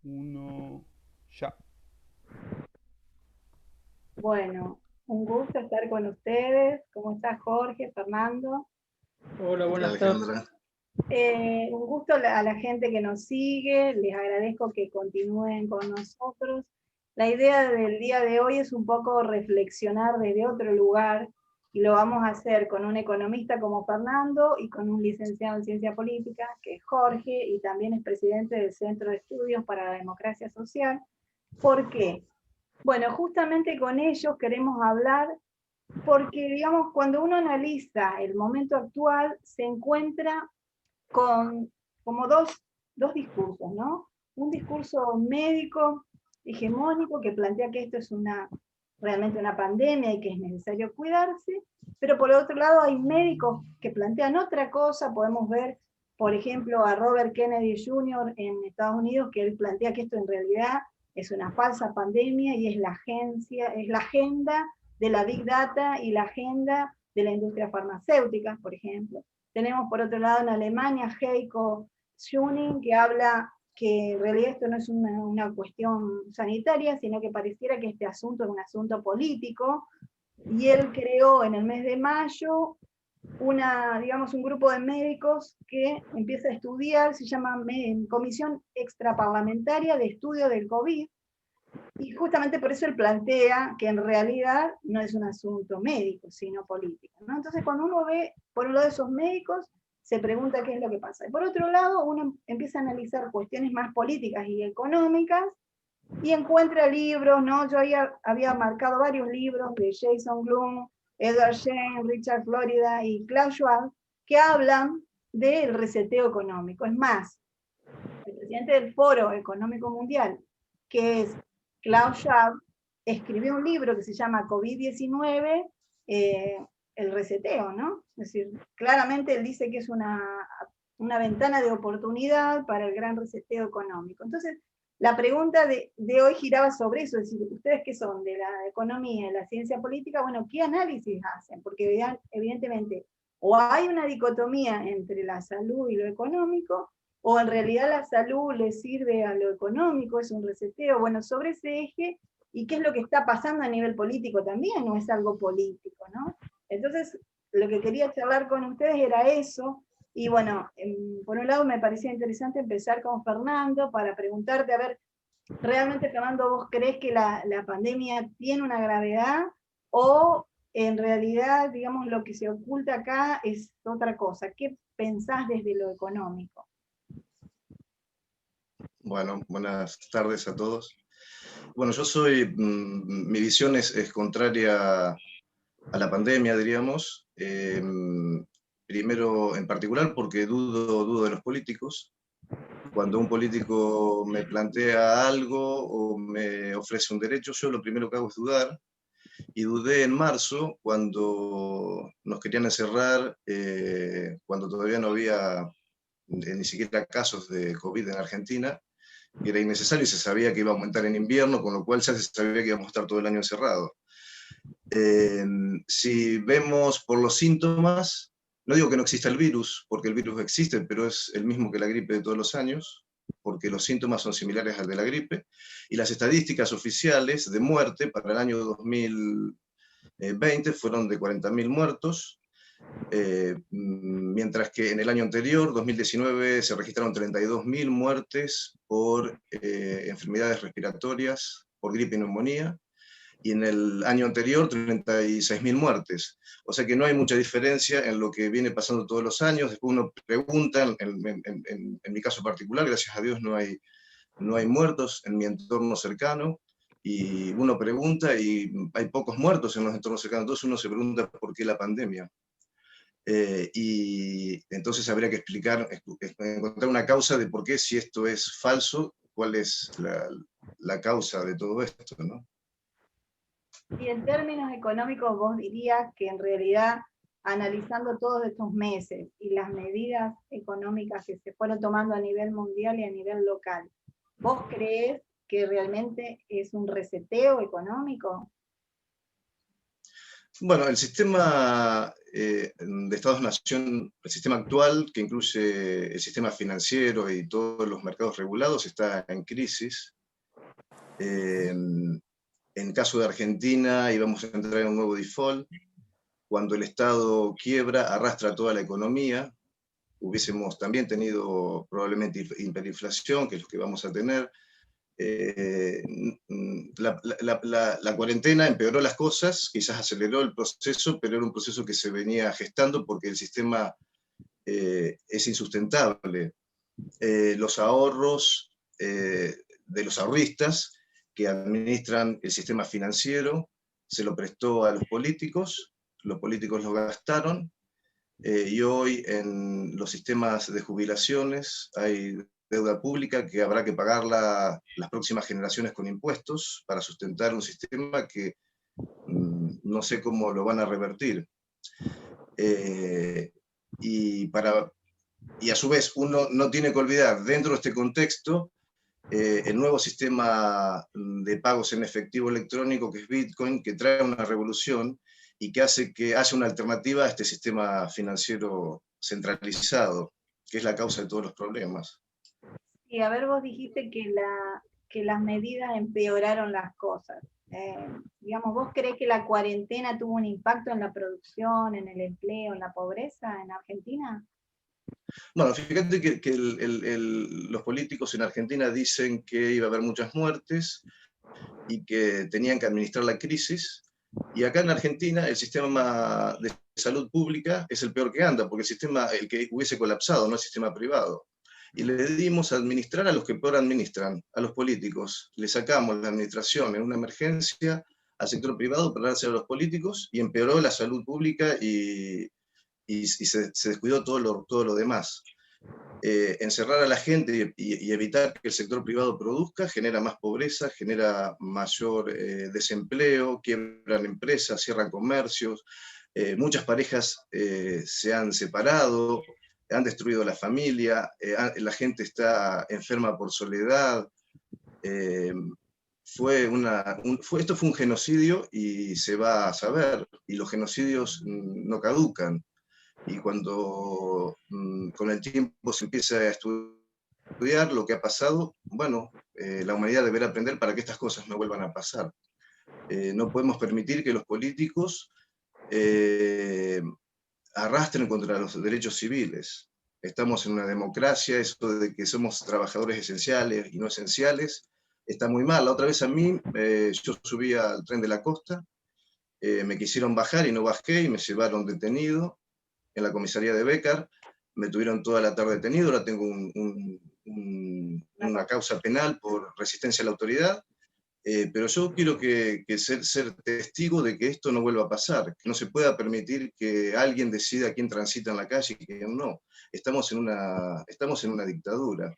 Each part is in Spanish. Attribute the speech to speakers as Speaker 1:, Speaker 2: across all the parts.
Speaker 1: Uno, ya.
Speaker 2: Bueno, un gusto estar con ustedes. ¿Cómo está Jorge, Fernando?
Speaker 3: Hola,
Speaker 4: ¿Qué tal,
Speaker 3: buenas tardes.
Speaker 4: Alejandra?
Speaker 2: Un gusto a la gente que nos sigue. Les agradezco que continúen con nosotros. La idea del día de hoy es un poco reflexionar desde otro lugar y lo vamos a hacer con un economista como Fernando y con un licenciado en ciencia política que es Jorge y también es presidente del Centro de Estudios para la Democracia Social. ¿Por qué? Bueno, justamente con ellos queremos hablar porque, digamos, cuando uno analiza el momento actual, se encuentra con como dos discursos, ¿no? Un discurso médico hegemónico que plantea que esto es realmente una pandemia y que es necesario cuidarse, pero por otro lado hay médicos que plantean otra cosa. Podemos ver, por ejemplo, a Robert Kennedy Jr. en Estados Unidos, que él plantea que esto en realidad es una falsa pandemia y es la agenda de la Big Data y la agenda de la industria farmacéutica, por ejemplo. Tenemos por otro lado en Alemania Heiko Schuning, que habla que en realidad esto no es una cuestión sanitaria, sino que pareciera que este asunto es un asunto político, y él creó en el mes de mayo digamos, un grupo de médicos que empieza a estudiar, se llama Comisión Extraparlamentaria de Estudio del COVID, y justamente por eso él plantea que en realidad no es un asunto médico, sino político, ¿no? Entonces, cuando uno ve por un lado esos médicos, se pregunta qué es lo que pasa. Y por otro lado, uno empieza a analizar cuestiones más políticas y económicas y encuentra libros, ¿no? Yo había marcado varios libros de Jason Blum, Edward Shane, Richard Florida y Klaus Schwab, que hablan del reseteo económico. Es más, el presidente del Foro Económico Mundial, que es Klaus Schwab, escribió un libro que se llama COVID-19, eh, el reseteo, ¿no? Es decir, claramente él dice que es una ventana de oportunidad para el gran reseteo económico. Entonces, la pregunta de hoy giraba sobre eso, es decir, ustedes que son de la economía, de la ciencia política, bueno, ¿qué análisis hacen? Porque evidentemente o hay una dicotomía entre la salud y lo económico, o en realidad la salud le sirve a lo económico, es un reseteo. Bueno, sobre ese eje, ¿y qué es lo que está pasando a nivel político también? No es algo político, ¿no? Entonces, lo que quería charlar con ustedes era eso, y bueno, por un lado me parecía interesante empezar con Fernando para preguntarte, a ver, ¿realmente, Fernando, vos crees que la pandemia tiene una gravedad o en realidad, digamos, lo que se oculta acá es otra cosa? ¿Qué pensás desde lo económico?
Speaker 4: Bueno, buenas tardes a todos. Bueno, yo soy, mi visión es contraria a la pandemia, diríamos. Primero, en particular, porque dudo de los políticos. Cuando un político me plantea algo o me ofrece un derecho, yo lo primero que hago es dudar. Y dudé en marzo, cuando nos querían encerrar, cuando todavía no había ni siquiera casos de COVID en Argentina, y era innecesario y se sabía que iba a aumentar en invierno, con lo cual ya se sabía que íbamos a estar todo el año encerrados. Si vemos por los síntomas, no digo que no exista el virus, porque el virus existe, pero es el mismo que la gripe de todos los años, porque los síntomas son similares al de la gripe, y las estadísticas oficiales de muerte para el año 2020 fueron de 40.000 muertos, mientras que en el año anterior, 2019, se registraron 32.000 muertes por enfermedades respiratorias, por gripe y neumonía, y en el año anterior 36.000 muertes. O sea que no hay mucha diferencia en lo que viene pasando todos los años. Después uno pregunta, en mi caso particular, gracias a Dios no hay muertos en mi entorno cercano, y uno pregunta y hay pocos muertos en los entornos cercanos, entonces uno se pregunta por qué la pandemia. Y entonces habría que encontrar una causa de por qué, si esto es falso, cuál es la causa de todo esto, ¿no?
Speaker 2: Y en términos económicos, vos dirías que en realidad, analizando todos estos meses y las medidas económicas que se fueron tomando a nivel mundial y a nivel local, ¿vos crees que realmente es un reseteo económico?
Speaker 4: Bueno, el sistema de Estados-Nación, el sistema actual, que incluye el sistema financiero y todos los mercados regulados, está en crisis. En caso de Argentina, íbamos a entrar en un nuevo default. Cuando el Estado quiebra, arrastra toda la economía. Hubiésemos también tenido probablemente hiperinflación, que es lo que vamos a tener. La cuarentena empeoró las cosas, quizás aceleró el proceso, pero era un proceso que se venía gestando porque el sistema es insustentable. Los ahorros de los ahorristas que administran el sistema financiero se lo prestó a los políticos lo gastaron, y hoy en los sistemas de jubilaciones hay deuda pública que habrá que pagarla las próximas generaciones con impuestos para sustentar un sistema que no sé cómo lo van a revertir. Y a su vez uno no tiene que olvidar, dentro de este contexto, el nuevo sistema de pagos en efectivo electrónico, que es Bitcoin, que trae una revolución y que hace que haya una alternativa a este sistema financiero centralizado, que es la causa de todos los problemas.
Speaker 2: Y a ver, vos dijiste que las medidas empeoraron las cosas. Digamos, ¿vos creés que la cuarentena tuvo un impacto en la producción, en el empleo, en la pobreza en Argentina?
Speaker 4: Bueno, fíjate que los políticos en Argentina dicen que iba a haber muchas muertes y que tenían que administrar la crisis. Y acá en Argentina el sistema de salud pública es el peor que anda, porque el que hubiese colapsado, no el sistema privado. Y le dimos a administrar a los que peor administran, a los políticos. Le sacamos la administración en una emergencia al sector privado para dársela a los políticos y empeoró la salud pública y se descuidó todo lo demás. Encerrar a la gente y evitar que el sector privado produzca genera más pobreza, genera mayor desempleo, quiebran empresas, cierran comercios, muchas parejas se han separado, han destruido la familia, la gente está enferma por soledad. Esto fue un genocidio y se va a saber, y los genocidios no caducan. Y cuando con el tiempo se empieza a estudiar lo que ha pasado, bueno, la humanidad deberá aprender para que estas cosas no vuelvan a pasar. No podemos permitir que los políticos arrastren contra los derechos civiles. Estamos en una democracia, eso de que somos trabajadores esenciales y no esenciales, está muy mal. La otra vez a mí, yo subí al tren de la costa, me quisieron bajar y no bajé y me llevaron detenido en la comisaría de Bécar, me tuvieron toda la tarde detenido, ahora tengo una causa penal por resistencia a la autoridad, pero yo quiero ser testigo de que esto no vuelva a pasar, que no se pueda permitir que alguien decida quién transita en la calle y quién no. Estamos en una dictadura.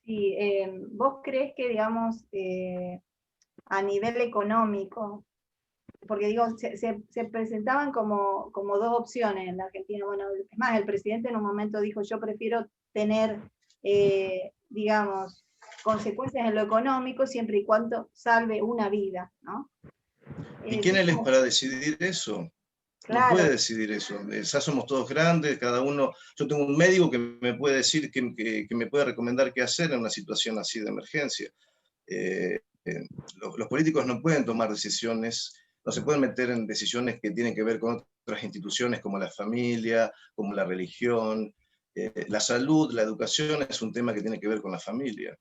Speaker 2: Sí, ¿vos creés que, digamos, a nivel económico, porque digo, se presentaban como dos opciones en la Argentina? Bueno, es más, el presidente en un momento dijo, yo prefiero tener, digamos, consecuencias en lo económico siempre y cuando salve una vida, ¿no?
Speaker 4: ¿Y quién él es para decidir eso?
Speaker 2: Claro.
Speaker 4: No puede decidir eso. Ya somos todos grandes, cada uno. Yo tengo un médico que me puede decir, que me puede recomendar qué hacer en una situación así de emergencia. Los políticos no pueden tomar decisiones, no se pueden meter en decisiones que tienen que ver con otras instituciones como la familia, como la religión. La salud, la educación es un tema que tiene que ver con la familia.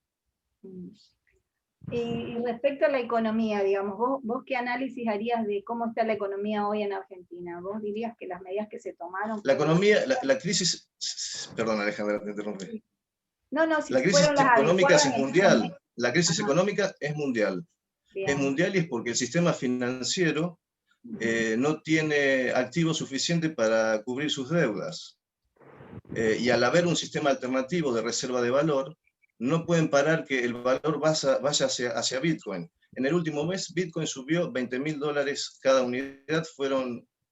Speaker 2: Y respecto a la economía, digamos, ¿vos qué análisis harías de cómo está la economía hoy en Argentina? ¿Vos dirías que las medidas que se tomaron...
Speaker 4: La economía, la crisis... Perdón, Alejandra, te interrumpí.
Speaker 2: No, si
Speaker 4: la crisis económica es mundial. La crisis económica es mundial. Bien. Es mundial y es porque el sistema financiero no tiene activos suficientes para cubrir sus deudas. Y al haber un sistema alternativo de reserva de valor, no pueden parar que el valor vaya hacia Bitcoin. En el último mes, Bitcoin subió $20.000 cada unidad,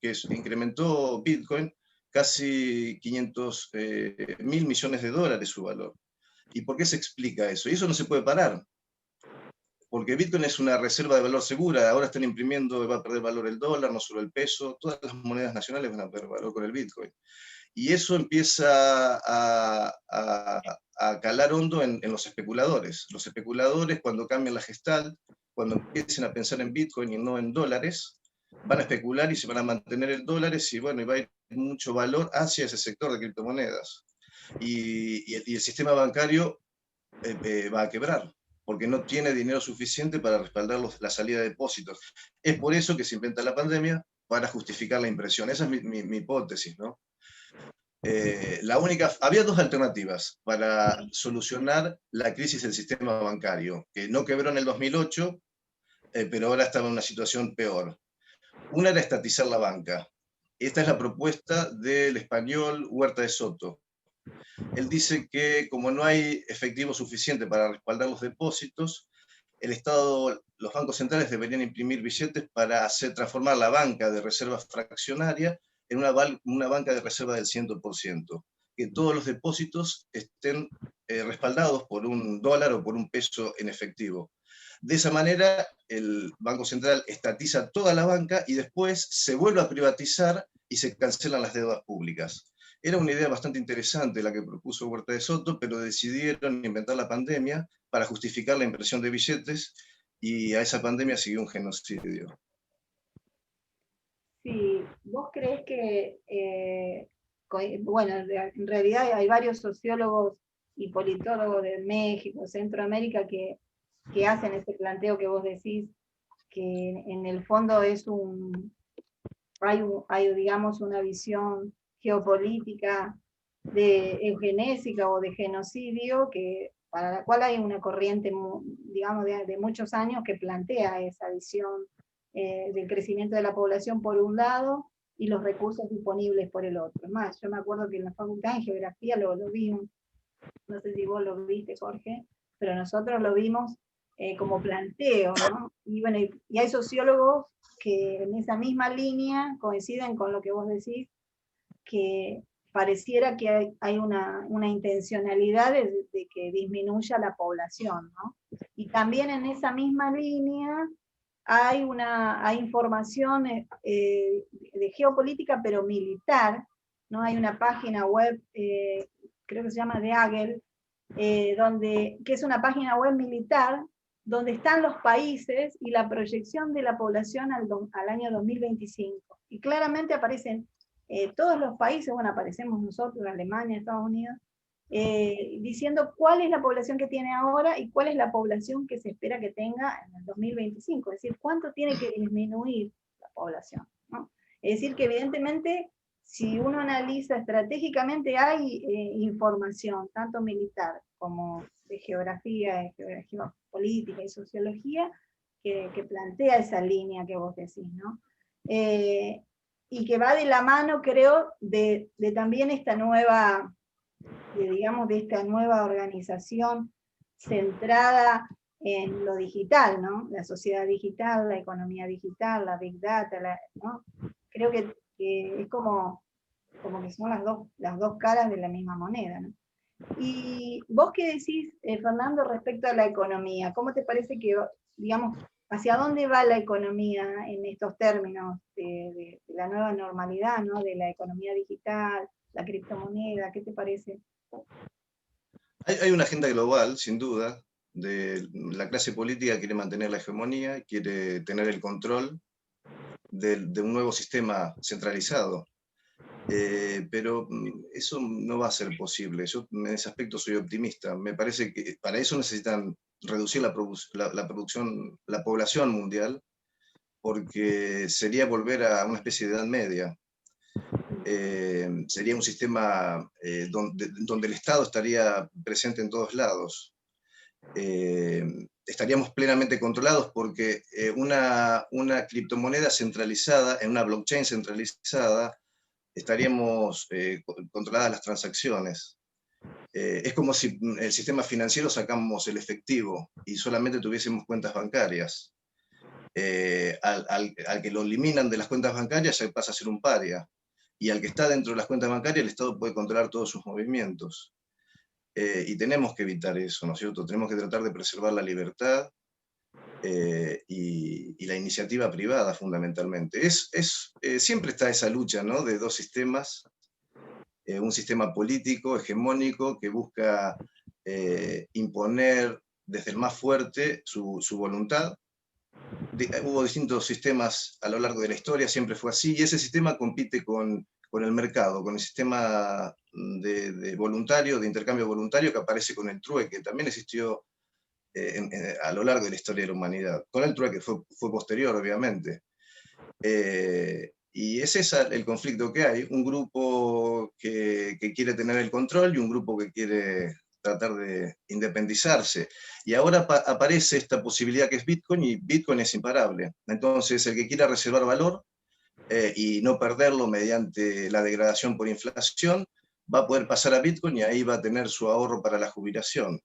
Speaker 4: que incrementó Bitcoin casi 500.000 millones de dólares su valor. ¿Y por qué se explica eso? Y eso no se puede parar. porque Bitcoin es una reserva de valor segura, ahora están imprimiendo, va a perder valor el dólar, no solo el peso, todas las monedas nacionales van a perder valor con el Bitcoin. Y eso empieza a calar hondo en los especuladores. Los especuladores, cuando cambian la gestalt, cuando empiecen a pensar en Bitcoin y no en dólares, van a especular y se van a mantener en dólares y bueno, y va a ir mucho valor hacia ese sector de criptomonedas. Y el sistema bancario va a quebrar, porque no tiene dinero suficiente para respaldar la salida de depósitos. Es por eso que se inventa la pandemia, para justificar la impresión. Esa es mi hipótesis, ¿no? Había dos alternativas para solucionar la crisis del sistema bancario, que no quebró en el 2008, pero ahora estaba en una situación peor. Una era estatizar la banca. Esta es la propuesta del español Huerta de Soto. Él dice que como no hay efectivo suficiente para respaldar los depósitos, el Estado, los bancos centrales deberían imprimir billetes para transformar la banca de reserva fraccionaria en una banca de reserva del 100%, que todos los depósitos estén respaldados por un dólar o por un peso en efectivo. De esa manera, el Banco Central estatiza toda la banca y después se vuelve a privatizar y se cancelan las deudas públicas. Era una idea bastante interesante la que propuso Huerta de Soto, pero decidieron inventar la pandemia para justificar la impresión de billetes y a esa pandemia siguió un genocidio.
Speaker 2: Sí, ¿vos creés que, bueno, en realidad hay varios sociólogos y politólogos de México, Centroamérica, que hacen ese planteo que vos decís, que en el fondo hay, digamos, una visión geopolítica de eugenésica o de genocidio, para la cual hay una corriente, digamos, de muchos años que plantea esa visión del crecimiento de la población por un lado y los recursos disponibles por el otro. Más, yo me acuerdo que en la facultad en geografía lo vimos, no sé si vos lo viste, Jorge, pero nosotros lo vimos como planteo, ¿no? Y bueno, y hay sociólogos que en esa misma línea coinciden con lo que vos decís, que pareciera que hay una intencionalidad de que disminuya la población, ¿no? Y también en esa misma línea hay información de geopolítica, pero militar, ¿no? Hay una página web, creo que se llama The Agel, que es una página web militar, donde están los países y la proyección de la población al año 2025. Y claramente aparecen todos los países, bueno, aparecemos nosotros, Alemania, Estados Unidos, diciendo cuál es la población que tiene ahora y cuál es la población que se espera que tenga en el 2025, es decir, cuánto tiene que disminuir la población, ¿no? Es decir, que evidentemente, si uno analiza estratégicamente, hay información, tanto militar como de geografía política y sociología, que plantea esa línea que vos decís, ¿no? Y que va de la mano, creo, de también esta nueva, digamos, de esta nueva organización centrada en lo digital, ¿no? La sociedad digital, la economía digital, la big data, ¿no? Creo que es como que son las dos caras de la misma moneda, ¿no? Y vos qué decís, Fernando, respecto a la economía, ¿cómo te parece que, digamos, hacia dónde va la economía en estos términos de la nueva normalidad, ¿no? De la economía digital, la criptomoneda? ¿Qué te parece?
Speaker 4: Hay una agenda global, sin duda, de la clase política quiere mantener la hegemonía, quiere tener el control de un nuevo sistema centralizado. Pero eso no va a ser posible. Yo en ese aspecto soy optimista. Me parece que para eso necesitan reducir la población mundial, porque sería volver a una especie de edad media. Sería un sistema donde el Estado estaría presente en todos lados. Estaríamos plenamente controlados porque una criptomoneda centralizada, en una blockchain centralizada, estaríamos controladas las transacciones. Es como si el sistema financiero sacamos el efectivo y solamente tuviésemos cuentas bancarias. Al que lo eliminan de las cuentas bancarias ya pasa a ser un paria. Y al que está dentro de las cuentas bancarias, el Estado puede controlar todos sus movimientos. Y tenemos que evitar eso, ¿no es cierto? Tenemos que tratar de preservar la libertad y la iniciativa privada fundamentalmente. Siempre está esa lucha, ¿no?, de dos sistemas, un sistema político hegemónico que busca imponer desde el más fuerte su voluntad. Hubo distintos sistemas a lo largo de la historia, siempre fue así, y ese sistema compite con el mercado, con el sistema de voluntario, de intercambio voluntario que aparece con el trueque. También existió a lo largo de la historia de la humanidad. Con el trueque fue posterior, obviamente. Y ese es el conflicto que hay, un grupo que quiere tener el control y un grupo que quiere tratar de independizarse. Y ahora aparece esta posibilidad que es Bitcoin, y Bitcoin es imparable. Entonces, el que quiera reservar valor y no perderlo mediante la degradación por inflación, va a poder pasar a Bitcoin y ahí va a tener su ahorro para la jubilación.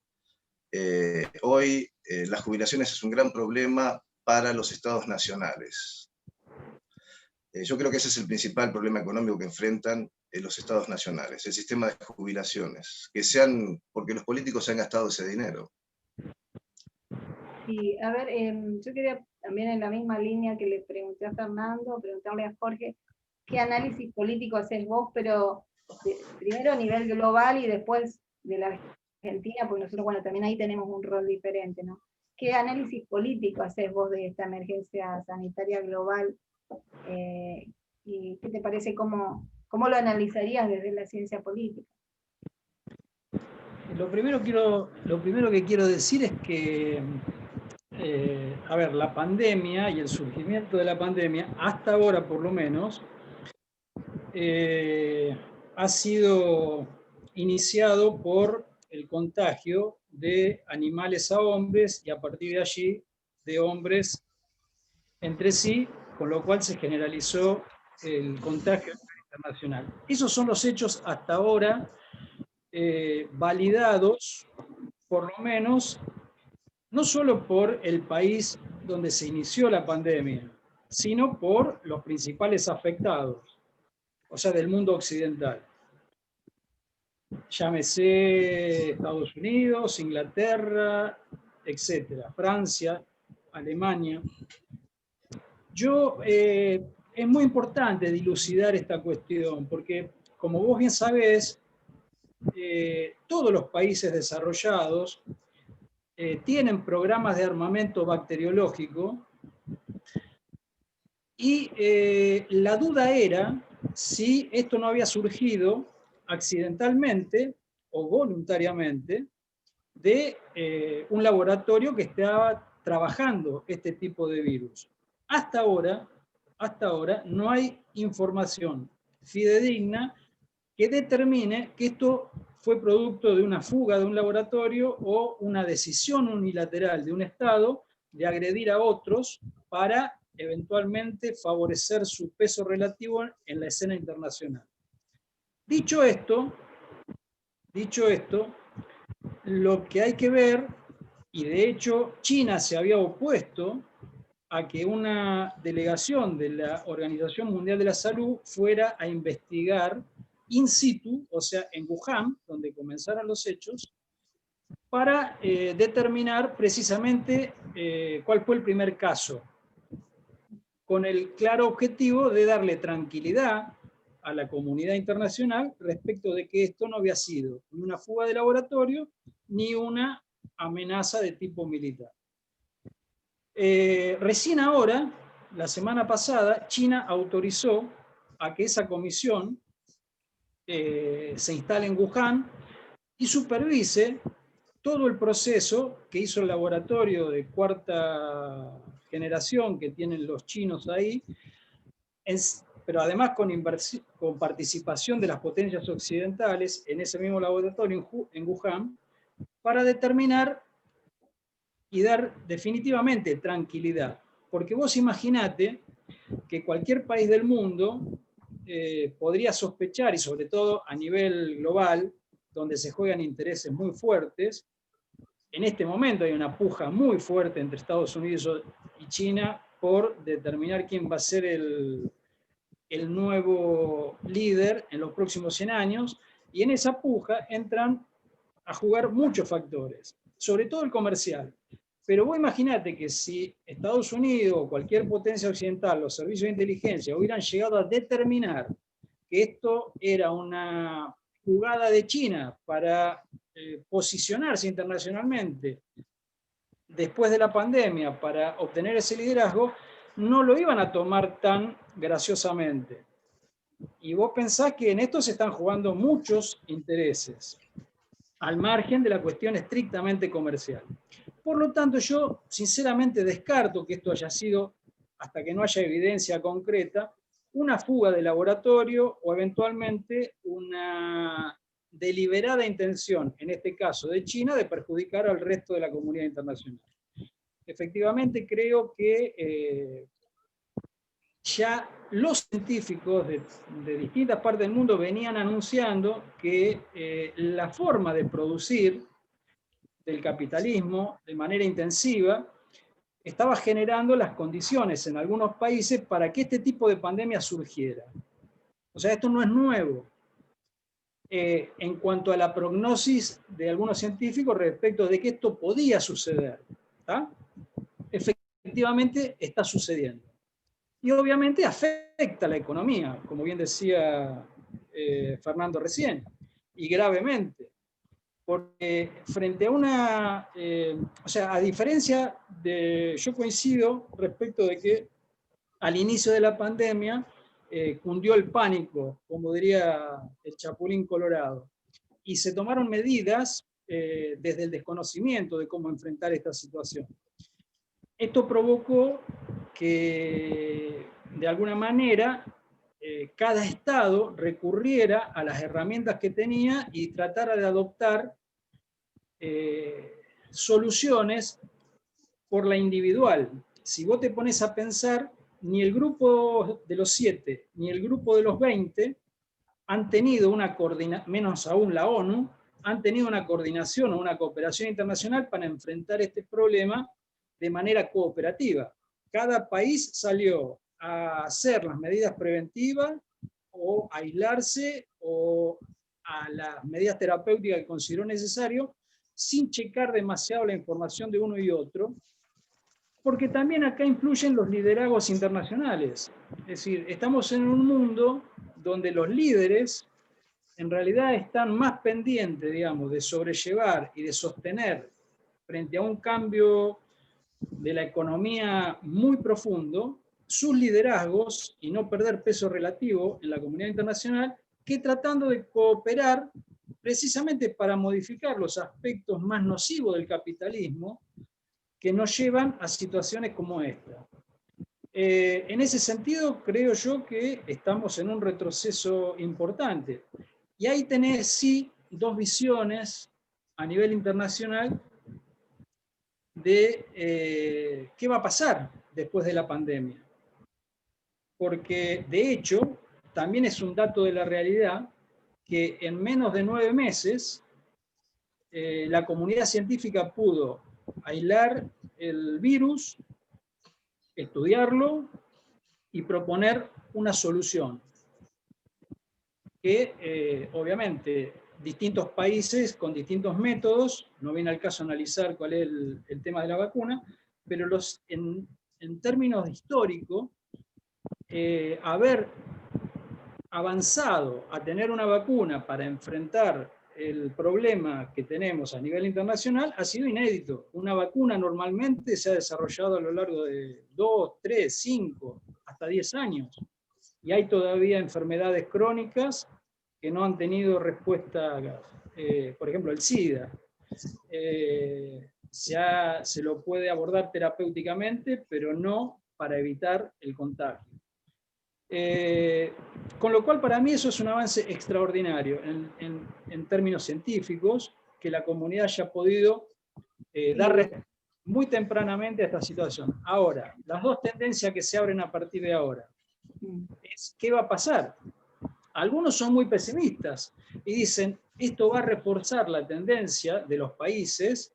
Speaker 4: Hoy las jubilaciones es un gran problema para los estados nacionales. Yo creo que ese es el principal problema económico que enfrentan los estados nacionales, el sistema de jubilaciones, porque los políticos se han gastado ese dinero.
Speaker 2: Sí, a ver, yo quería también en la misma línea que le pregunté a Fernando, preguntarle a Jorge, ¿qué análisis político haces vos, pero primero a nivel global y después de la Argentina, porque nosotros, bueno, también ahí tenemos un rol diferente, ¿no? ¿Qué análisis político haces vos de esta emergencia sanitaria global? ¿Y qué te parece, cómo lo analizarías desde la ciencia política?
Speaker 3: Lo primero que quiero decir es que, a ver, la pandemia y el surgimiento de la pandemia, hasta ahora por lo menos, ha sido iniciado por el contagio de animales a hombres y a partir de allí de hombres entre sí, con lo cual se generalizó el contagio internacional. Esos son los hechos hasta ahora validados, por lo menos, no solo por el país donde se inició la pandemia, sino por los principales afectados, o sea, del mundo occidental. Llámese Estados Unidos, Inglaterra, etcétera, Francia, Alemania. Es muy importante dilucidar esta cuestión, porque, como vos bien sabés, todos los países desarrollados tienen programas de armamento bacteriológico y la duda era si esto no había surgido accidentalmente o voluntariamente de un laboratorio que estaba trabajando este tipo de virus. Hasta ahora no hay información fidedigna que determine que esto fue producto de una fuga de un laboratorio o una decisión unilateral de un Estado de agredir a otros para eventualmente favorecer su peso relativo en la escena internacional. Dicho esto, lo que hay que ver, y de hecho China se había opuesto a que una delegación de la Organización Mundial de la Salud fuera a investigar in situ, o sea, en Wuhan, donde comenzaron los hechos, para determinar precisamente cuál fue el primer caso, con el claro objetivo de darle tranquilidad a la comunidad internacional respecto de que esto no había sido ni una fuga de laboratorio ni una amenaza de tipo militar. Recién ahora, la semana pasada, China autorizó a que esa comisión se instale en Wuhan y supervise todo el proceso que hizo el laboratorio de cuarta generación que tienen los chinos ahí, pero además con participación de las potencias occidentales en ese mismo laboratorio en Wuhan, para determinar y dar definitivamente tranquilidad. Porque vos imaginate que cualquier país del mundo podría sospechar, y sobre todo a nivel global, donde se juegan intereses muy fuertes, en este momento hay una puja muy fuerte entre Estados Unidos y China por determinar quién va a ser el nuevo líder en los próximos 100 años, y en esa puja entran a jugar muchos factores, sobre todo el comercial. Pero vos imaginate que si Estados Unidos o cualquier potencia occidental, los servicios de inteligencia, hubieran llegado a determinar que esto era una jugada de China para posicionarse internacionalmente después de la pandemia para obtener ese liderazgo, no lo iban a tomar tan graciosamente. Y vos pensás que en esto se están jugando muchos intereses, al margen de la cuestión estrictamente comercial. Por lo tanto, yo sinceramente descarto que esto haya sido, hasta que no haya evidencia concreta, una fuga de laboratorio o eventualmente una deliberada intención, en este caso de China, de perjudicar al resto de la comunidad internacional. Efectivamente, creo que ya los científicos de distintas partes del mundo venían anunciando que la forma de producir del capitalismo de manera intensiva estaba generando las condiciones en algunos países para que este tipo de pandemia surgiera. O sea, esto no es nuevo en cuanto a la prognosis de algunos científicos respecto de que esto podía suceder. ¿Tá? Efectivamente está sucediendo. Y obviamente afecta a la economía, como bien decía Fernando recién, y gravemente. Porque frente a una, o sea, a diferencia de, yo coincido respecto de que al inicio de la pandemia cundió el pánico, como diría el Chapulín Colorado, y se tomaron medidas desde el desconocimiento de cómo enfrentar esta situación. Esto provocó que, de alguna manera, cada estado recurriera a las herramientas que tenía y tratara de adoptar soluciones por la individual. Si vos te pones a pensar, ni el grupo de los 7, ni el grupo de los 20 han tenido una coordinación, menos aún la ONU, han tenido una coordinación o una cooperación internacional para enfrentar este problema de manera cooperativa. Cada país salió a hacer las medidas preventivas o a aislarse o a las medidas terapéuticas que consideró necesario sin checar demasiado la información de uno y otro, porque también acá influyen los liderazgos internacionales. Es decir, estamos en un mundo donde los líderes en realidad están más pendientes, digamos, de sobrellevar y de sostener frente a un cambio de la economía muy profundo, sus liderazgos y no perder peso relativo en la comunidad internacional, que tratando de cooperar precisamente para modificar los aspectos más nocivos del capitalismo que nos llevan a situaciones como esta. En ese sentido, creo yo que estamos en un retroceso importante. Y ahí tenés, sí, dos visiones a nivel internacional de qué va a pasar después de la pandemia. Porque, de hecho, también es un dato de la realidad que en menos de 9 meses la comunidad científica pudo aislar el virus, estudiarlo y proponer una solución. Que obviamente distintos países con distintos métodos, no viene al caso analizar cuál es el tema de la vacuna, pero en términos históricos, haber avanzado a tener una vacuna para enfrentar el problema que tenemos a nivel internacional ha sido inédito. Una vacuna normalmente se ha desarrollado a lo largo de 2, 3, 5, hasta 10 años. Y hay todavía enfermedades crónicas que no han tenido respuesta, por ejemplo, el SIDA. Se lo puede abordar terapéuticamente, pero no para evitar el contagio. Con lo cual, para mí eso es un avance extraordinario en términos científicos, que la comunidad haya podido dar respuesta muy tempranamente a esta situación. Ahora, las dos tendencias que se abren a partir de ahora es qué va a pasar. Algunos son muy pesimistas y dicen, esto va a reforzar la tendencia de los países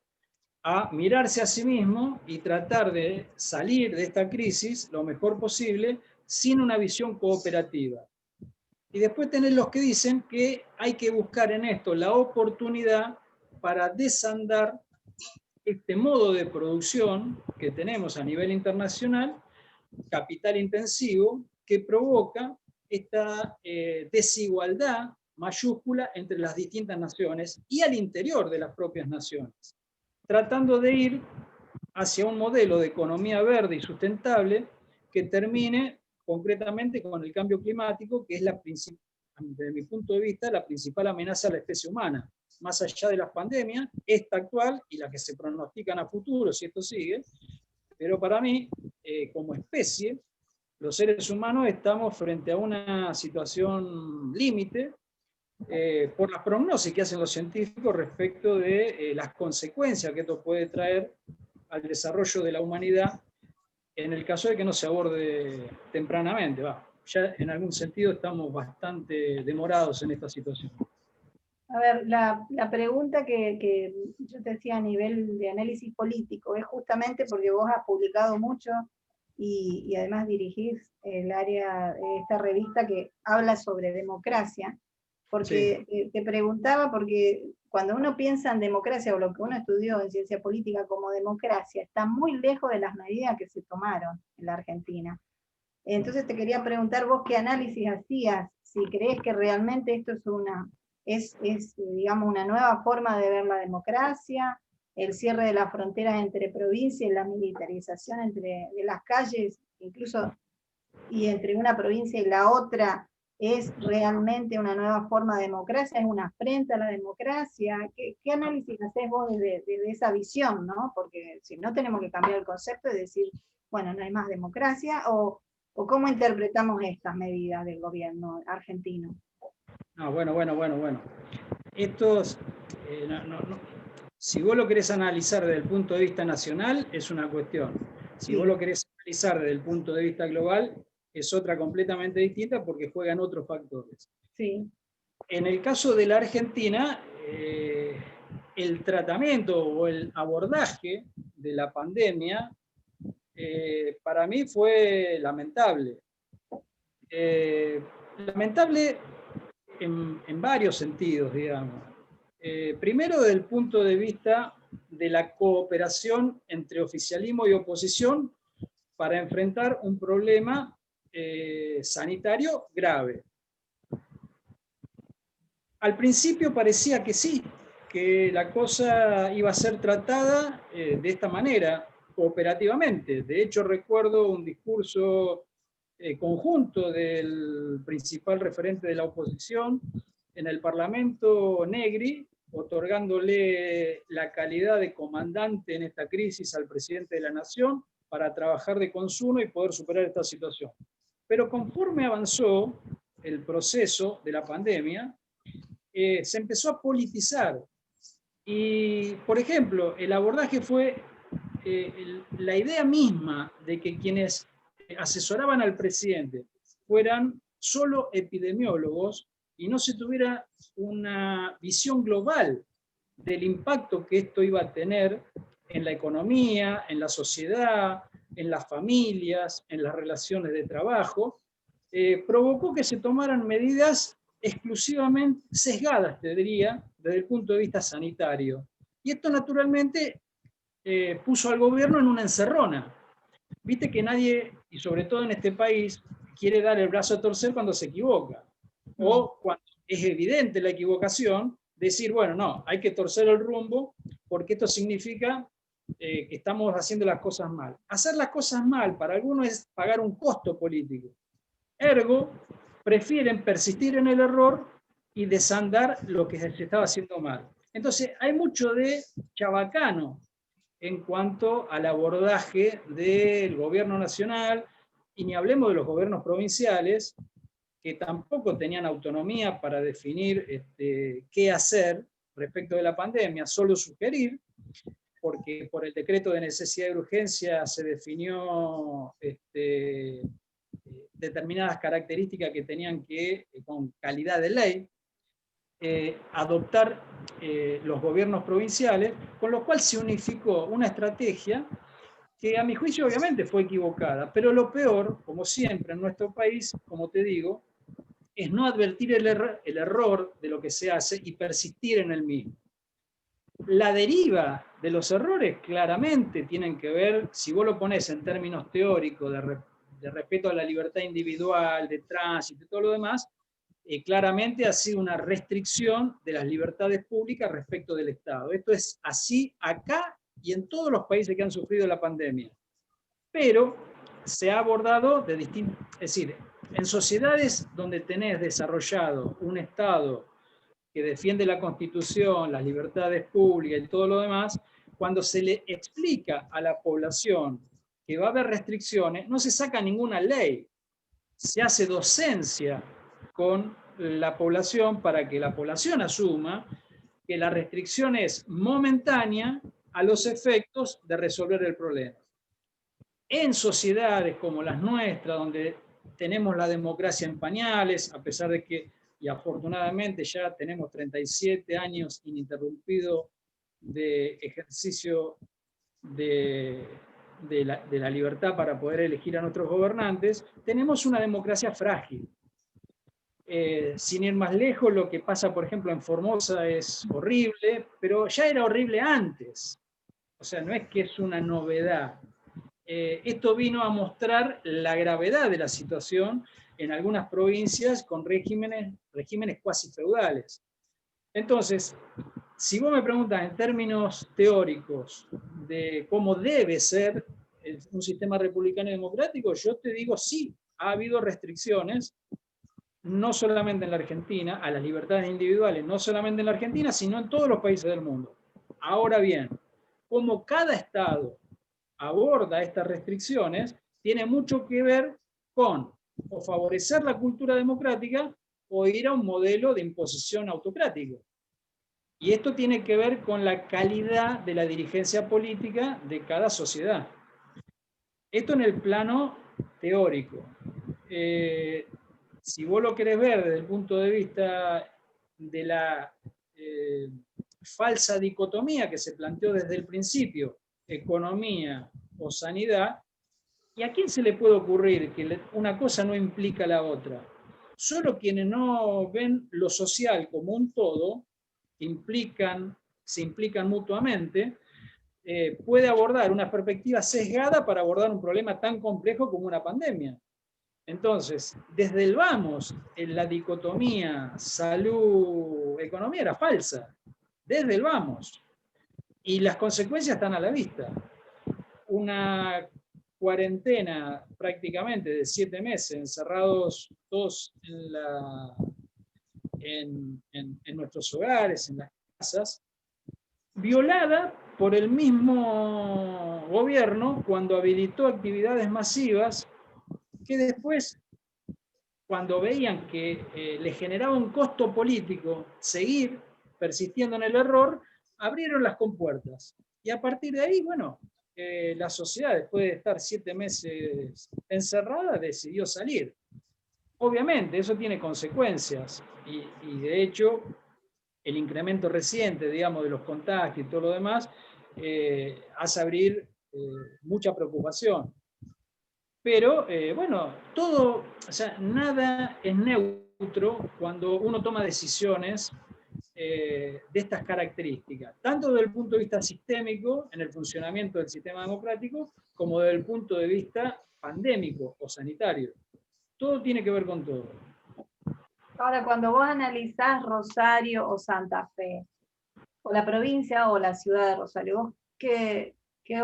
Speaker 3: a mirarse a sí mismos y tratar de salir de esta crisis lo mejor posible sin una visión cooperativa. Y después tenés los que dicen que hay que buscar en esto la oportunidad para desandar este modo de producción que tenemos a nivel internacional, capital intensivo, que provoca esta desigualdad mayúscula entre las distintas naciones y al interior de las propias naciones, tratando de ir hacia un modelo de economía verde y sustentable que termine concretamente con el cambio climático, que es desde mi punto de vista, la principal amenaza a la especie humana, más allá de las pandemias, esta actual y la que se pronostican a futuro, si esto sigue. Pero para mí, como especie, los seres humanos estamos frente a una situación límite por las prognosis que hacen los científicos respecto de las consecuencias que esto puede traer al desarrollo de la humanidad en el caso de que no se aborde tempranamente. Ya en algún sentido estamos bastante demorados en esta situación.
Speaker 2: A ver, la pregunta que yo te decía a nivel de análisis político es justamente porque vos has publicado mucho y además dirigís el área de esta revista que habla sobre democracia, porque sí. Te preguntaba, porque cuando uno piensa en democracia o lo que uno estudió en ciencia política como democracia, está muy lejos de las medidas que se tomaron en la Argentina. Entonces te quería preguntar vos qué análisis hacías, si crees que realmente esto es digamos, una nueva forma de ver la democracia, el cierre de las fronteras entre provincias, la militarización de las calles, incluso, y entre una provincia y la otra, ¿es realmente una nueva forma de democracia? ¿Es una afrenta a la democracia? ¿Qué análisis hacés vos desde esa visión, ¿no? Porque si no tenemos que cambiar el concepto y decir, bueno, no hay más democracia, o cómo interpretamos estas medidas del gobierno argentino.
Speaker 3: No, bueno. Estos, si vos lo querés analizar desde el punto de vista nacional, es una cuestión. Si vos lo querés analizar desde el punto de vista global, es otra completamente distinta porque juegan otros factores.
Speaker 2: Sí.
Speaker 3: En el caso de la Argentina, el tratamiento o el abordaje de la pandemia para mí fue lamentable. Lamentable en varios sentidos, digamos. Primero, desde el punto de vista de la cooperación entre oficialismo y oposición para enfrentar un problema sanitario grave. Al principio parecía que sí, que la cosa iba a ser tratada de esta manera, cooperativamente. De hecho, recuerdo un discurso conjunto del principal referente de la oposición en el Parlamento, Negri, otorgándole la calidad de comandante en esta crisis al presidente de la Nación para trabajar de consumo y poder superar esta situación. Pero conforme avanzó el proceso de la pandemia, se empezó a politizar. Y, por ejemplo, el abordaje fue la idea misma de que quienes asesoraban al presidente fueran solo epidemiólogos y no se tuviera una visión global del impacto que esto iba a tener en la economía, en la sociedad, en las familias, en las relaciones de trabajo, provocó que se tomaran medidas exclusivamente sesgadas, te diría, desde el punto de vista sanitario. Y esto naturalmente puso al gobierno en una encerrona. Viste que nadie, y sobre todo en este país, quiere dar el brazo a torcer cuando se equivoca. O cuando es evidente la equivocación, decir, bueno, no, hay que torcer el rumbo porque esto significa que estamos haciendo las cosas mal. Hacer las cosas mal para algunos es pagar un costo político. Ergo, prefieren persistir en el error y desandar lo que se estaba haciendo mal. Entonces, hay mucho de chabacano en cuanto al abordaje del gobierno nacional, y ni hablemos de los gobiernos provinciales, que tampoco tenían autonomía para definir qué hacer respecto de la pandemia, solo sugerir, porque por el decreto de necesidad y urgencia se definió determinadas características que tenían que, con calidad de ley, adoptar los gobiernos provinciales, con lo cual se unificó una estrategia que a mi juicio obviamente fue equivocada, pero lo peor, como siempre en nuestro país, como te digo, es no advertir el error de lo que se hace y persistir en el mismo. La deriva de los errores claramente tienen que ver, si vos lo ponés en términos teóricos de respeto a la libertad individual, de tránsito y todo lo demás, claramente ha sido una restricción de las libertades públicas respecto del Estado. Esto es así acá y en todos los países que han sufrido la pandemia. Pero se ha abordado de distintas, es decir, en sociedades donde tenés desarrollado un Estado que defiende la Constitución, las libertades públicas y todo lo demás, cuando se le explica a la población que va a haber restricciones, no se saca ninguna ley, se hace docencia con la población para que la población asuma que la restricción es momentánea a los efectos de resolver el problema. En sociedades como las nuestras, donde tenemos la democracia en pañales, a pesar de que, y afortunadamente ya tenemos 37 años ininterrumpido de ejercicio de la libertad para poder elegir a nuestros gobernantes, tenemos una democracia frágil. Sin ir más lejos, lo que pasa, por ejemplo, en Formosa es horrible, pero ya era horrible antes. O sea, no es que es una novedad. Esto vino a mostrar la gravedad de la situación en algunas provincias con regímenes cuasi feudales. Entonces, si vos me preguntas en términos teóricos de cómo debe ser un sistema republicano y democrático, yo te digo sí, ha habido restricciones, no solamente en la Argentina, a las libertades individuales, no solamente en la Argentina, sino en todos los países del mundo. Ahora bien, como cada Estado aborda estas restricciones, tiene mucho que ver con o favorecer la cultura democrática o ir a un modelo de imposición autocrático. Y esto tiene que ver con la calidad de la dirigencia política de cada sociedad. Esto en el plano teórico. Si vos lo querés ver desde el punto de vista de la falsa dicotomía que se planteó desde el principio, economía o sanidad, ¿y a quién se le puede ocurrir que una cosa no implica la otra? Solo quienes no ven lo social como un todo, se implican mutuamente, puede abordar una perspectiva sesgada para abordar un problema tan complejo como una pandemia. Entonces, desde el vamos, en la dicotomía salud-economía era falsa, desde el vamos. Y las consecuencias están a la vista. Una cuarentena prácticamente de 7 meses, encerrados todos en nuestros hogares, en las casas, violada por el mismo gobierno cuando habilitó actividades masivas que después, cuando veían que les generaba un costo político seguir persistiendo en el error, abrieron las compuertas. Y a partir de ahí, bueno, la sociedad, después de estar 7 meses encerrada, decidió salir. Obviamente, eso tiene consecuencias. Y de hecho, el incremento reciente, digamos, de los contagios y todo lo demás, hace abrir mucha preocupación. Pero, bueno, todo, o sea, nada es neutro cuando uno toma decisiones de estas características, tanto desde el punto de vista sistémico, en el funcionamiento del sistema democrático, como desde el punto de vista pandémico o sanitario. Todo tiene que ver con todo.
Speaker 2: Ahora, cuando vos analizás Rosario o Santa Fe, o la provincia o la ciudad de Rosario, ¿vos qué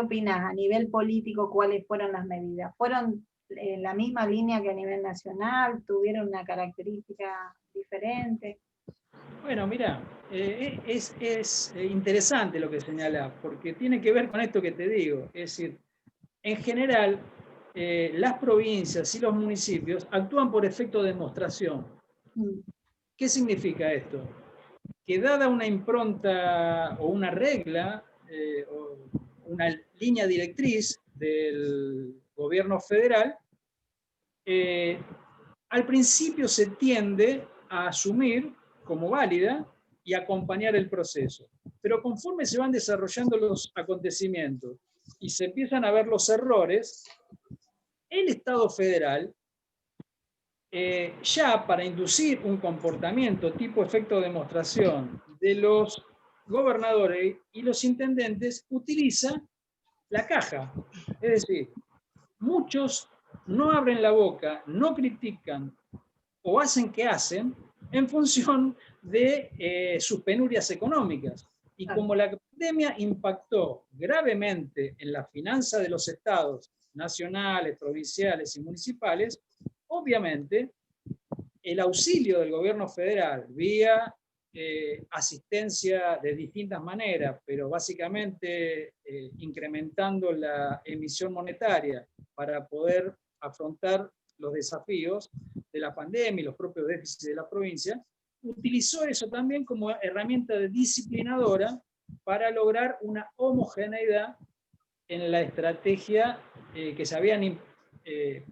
Speaker 2: opinás a nivel político? ¿Cuáles fueron las medidas? ¿Fueron en la misma línea que a nivel nacional? ¿Tuvieron una característica diferente?
Speaker 3: Bueno, mira, es interesante lo que señalás, porque tiene que ver con esto que te digo. Es decir, en general, las provincias y los municipios actúan por efecto de demostración. ¿Qué significa esto? Que dada una impronta o una regla, o una línea directriz del gobierno federal, al principio se tiende a asumir como válida y acompañar el proceso. Pero conforme se van desarrollando los acontecimientos y se empiezan a ver los errores, el Estado federal, ya para inducir un comportamiento tipo efecto de demostración de los gobernadores y los intendentes utilizan la caja. Es decir, muchos no abren la boca, no critican o hacen que hacen en función de sus penurias económicas. Y como la pandemia impactó gravemente en la finanza de los estados nacionales, provinciales y municipales, obviamente el auxilio del gobierno federal vía asistencia de distintas maneras, pero básicamente incrementando la emisión monetaria para poder afrontar los desafíos de la pandemia y los propios déficits de la provincia, utilizó eso también como herramienta disciplinadora para lograr una homogeneidad en la estrategia que se habían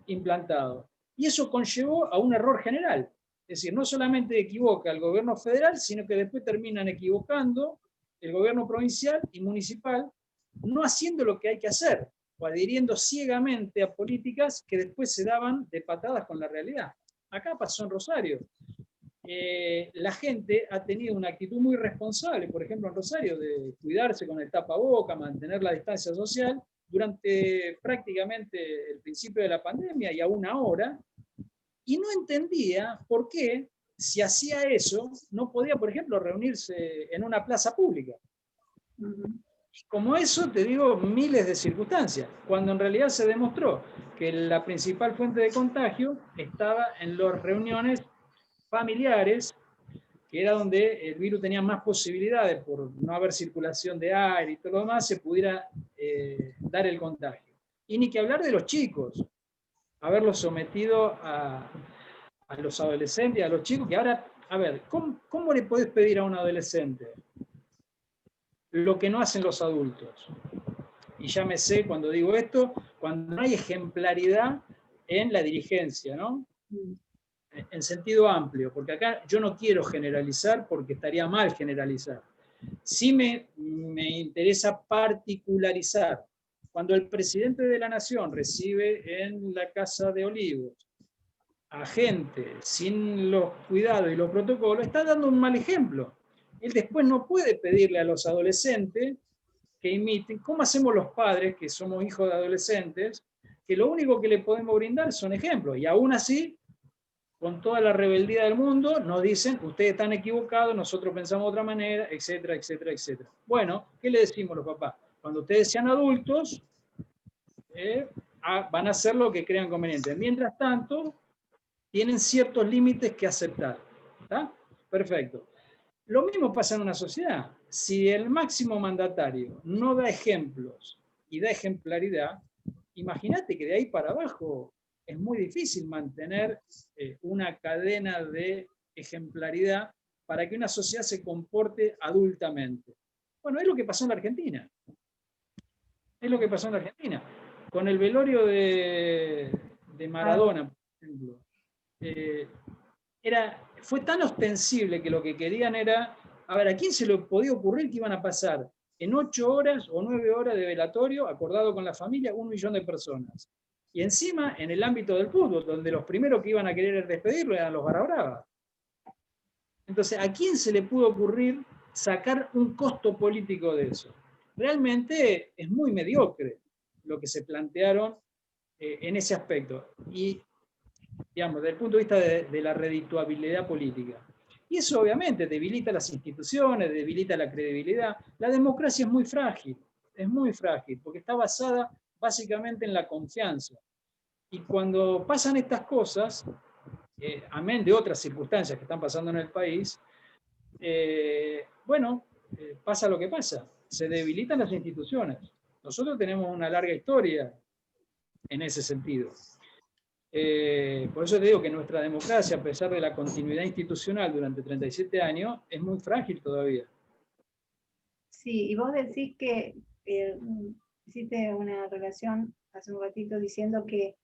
Speaker 3: implantado. Y eso conllevó a un error general. Es decir, no solamente equivoca el gobierno federal, sino que después terminan equivocando el gobierno provincial y municipal, no haciendo lo que hay que hacer, o adhiriendo ciegamente a políticas que después se daban de patadas con la realidad. Acá pasó en Rosario. La gente ha tenido una actitud muy responsable, por ejemplo en Rosario, de cuidarse con el tapaboca, mantener la distancia social, durante prácticamente el principio de la pandemia y aún ahora, y no entendía por qué, si hacía eso, no podía, por ejemplo, reunirse en una plaza pública. Y como eso, te digo, miles de circunstancias, cuando en realidad se demostró que la principal fuente de contagio estaba en las reuniones familiares, que era donde el virus tenía más posibilidades, por no haber circulación de aire y todo lo demás, se pudiera dar el contagio. Y ni que hablar de los chicos, haberlos sometido a los adolescentes y a los chicos, que ahora, a ver, ¿cómo le podés pedir a un adolescente lo que no hacen los adultos? Y ya me sé cuando digo esto, cuando no hay ejemplaridad en la dirigencia, ¿no? En sentido amplio, porque acá yo no quiero generalizar porque estaría mal generalizar. Sí me interesa particularizar. Cuando el presidente de la Nación recibe en la Casa de Olivos a gente sin los cuidados y los protocolos, está dando un mal ejemplo. Él después no puede pedirle a los adolescentes que imiten, ¿cómo hacemos los padres, que somos hijos de adolescentes, que lo único que le podemos brindar son ejemplos? Y aún así, con toda la rebeldía del mundo, nos dicen, ustedes están equivocados, nosotros pensamos de otra manera, etcétera, etcétera, etcétera. Bueno, ¿qué le decimos los papás? Cuando ustedes sean adultos, van a hacer lo que crean conveniente. Mientras tanto, tienen ciertos límites que aceptar. ¿Está? Perfecto. Lo mismo pasa en una sociedad. Si el máximo mandatario no da ejemplos y da ejemplaridad, imagínate que de ahí para abajo es muy difícil mantener una cadena de ejemplaridad para que una sociedad se comporte adultamente. Bueno, es lo que pasó en la Argentina. Es lo que pasó en la Argentina. Con el velorio de Maradona, por ejemplo, fue tan ostensible que lo que querían era, a ver, ¿a quién se le podía ocurrir que iban a pasar en 8 horas o 9 horas de velatorio, acordado con la familia, 1 millón de personas? Y encima, en el ámbito del fútbol, donde los primeros que iban a querer despedirlo eran los Barra Brava. Entonces, ¿a quién se le pudo ocurrir sacar un costo político de eso? Realmente es muy mediocre lo que se plantearon en ese aspecto. Y, digamos, desde el punto de vista de la redituabilidad política. Y eso obviamente debilita las instituciones, debilita la credibilidad. La democracia es muy frágil, porque está basada básicamente en la confianza. Y cuando pasan estas cosas, amén de otras circunstancias que están pasando en el país, pasa lo que pasa, se debilitan las instituciones. Nosotros tenemos una larga historia en ese sentido. Por eso te digo que nuestra democracia, a pesar de la continuidad institucional durante 37 años, es muy frágil todavía.
Speaker 2: Sí, y vos decís que hiciste una relación hace un ratito diciendo que,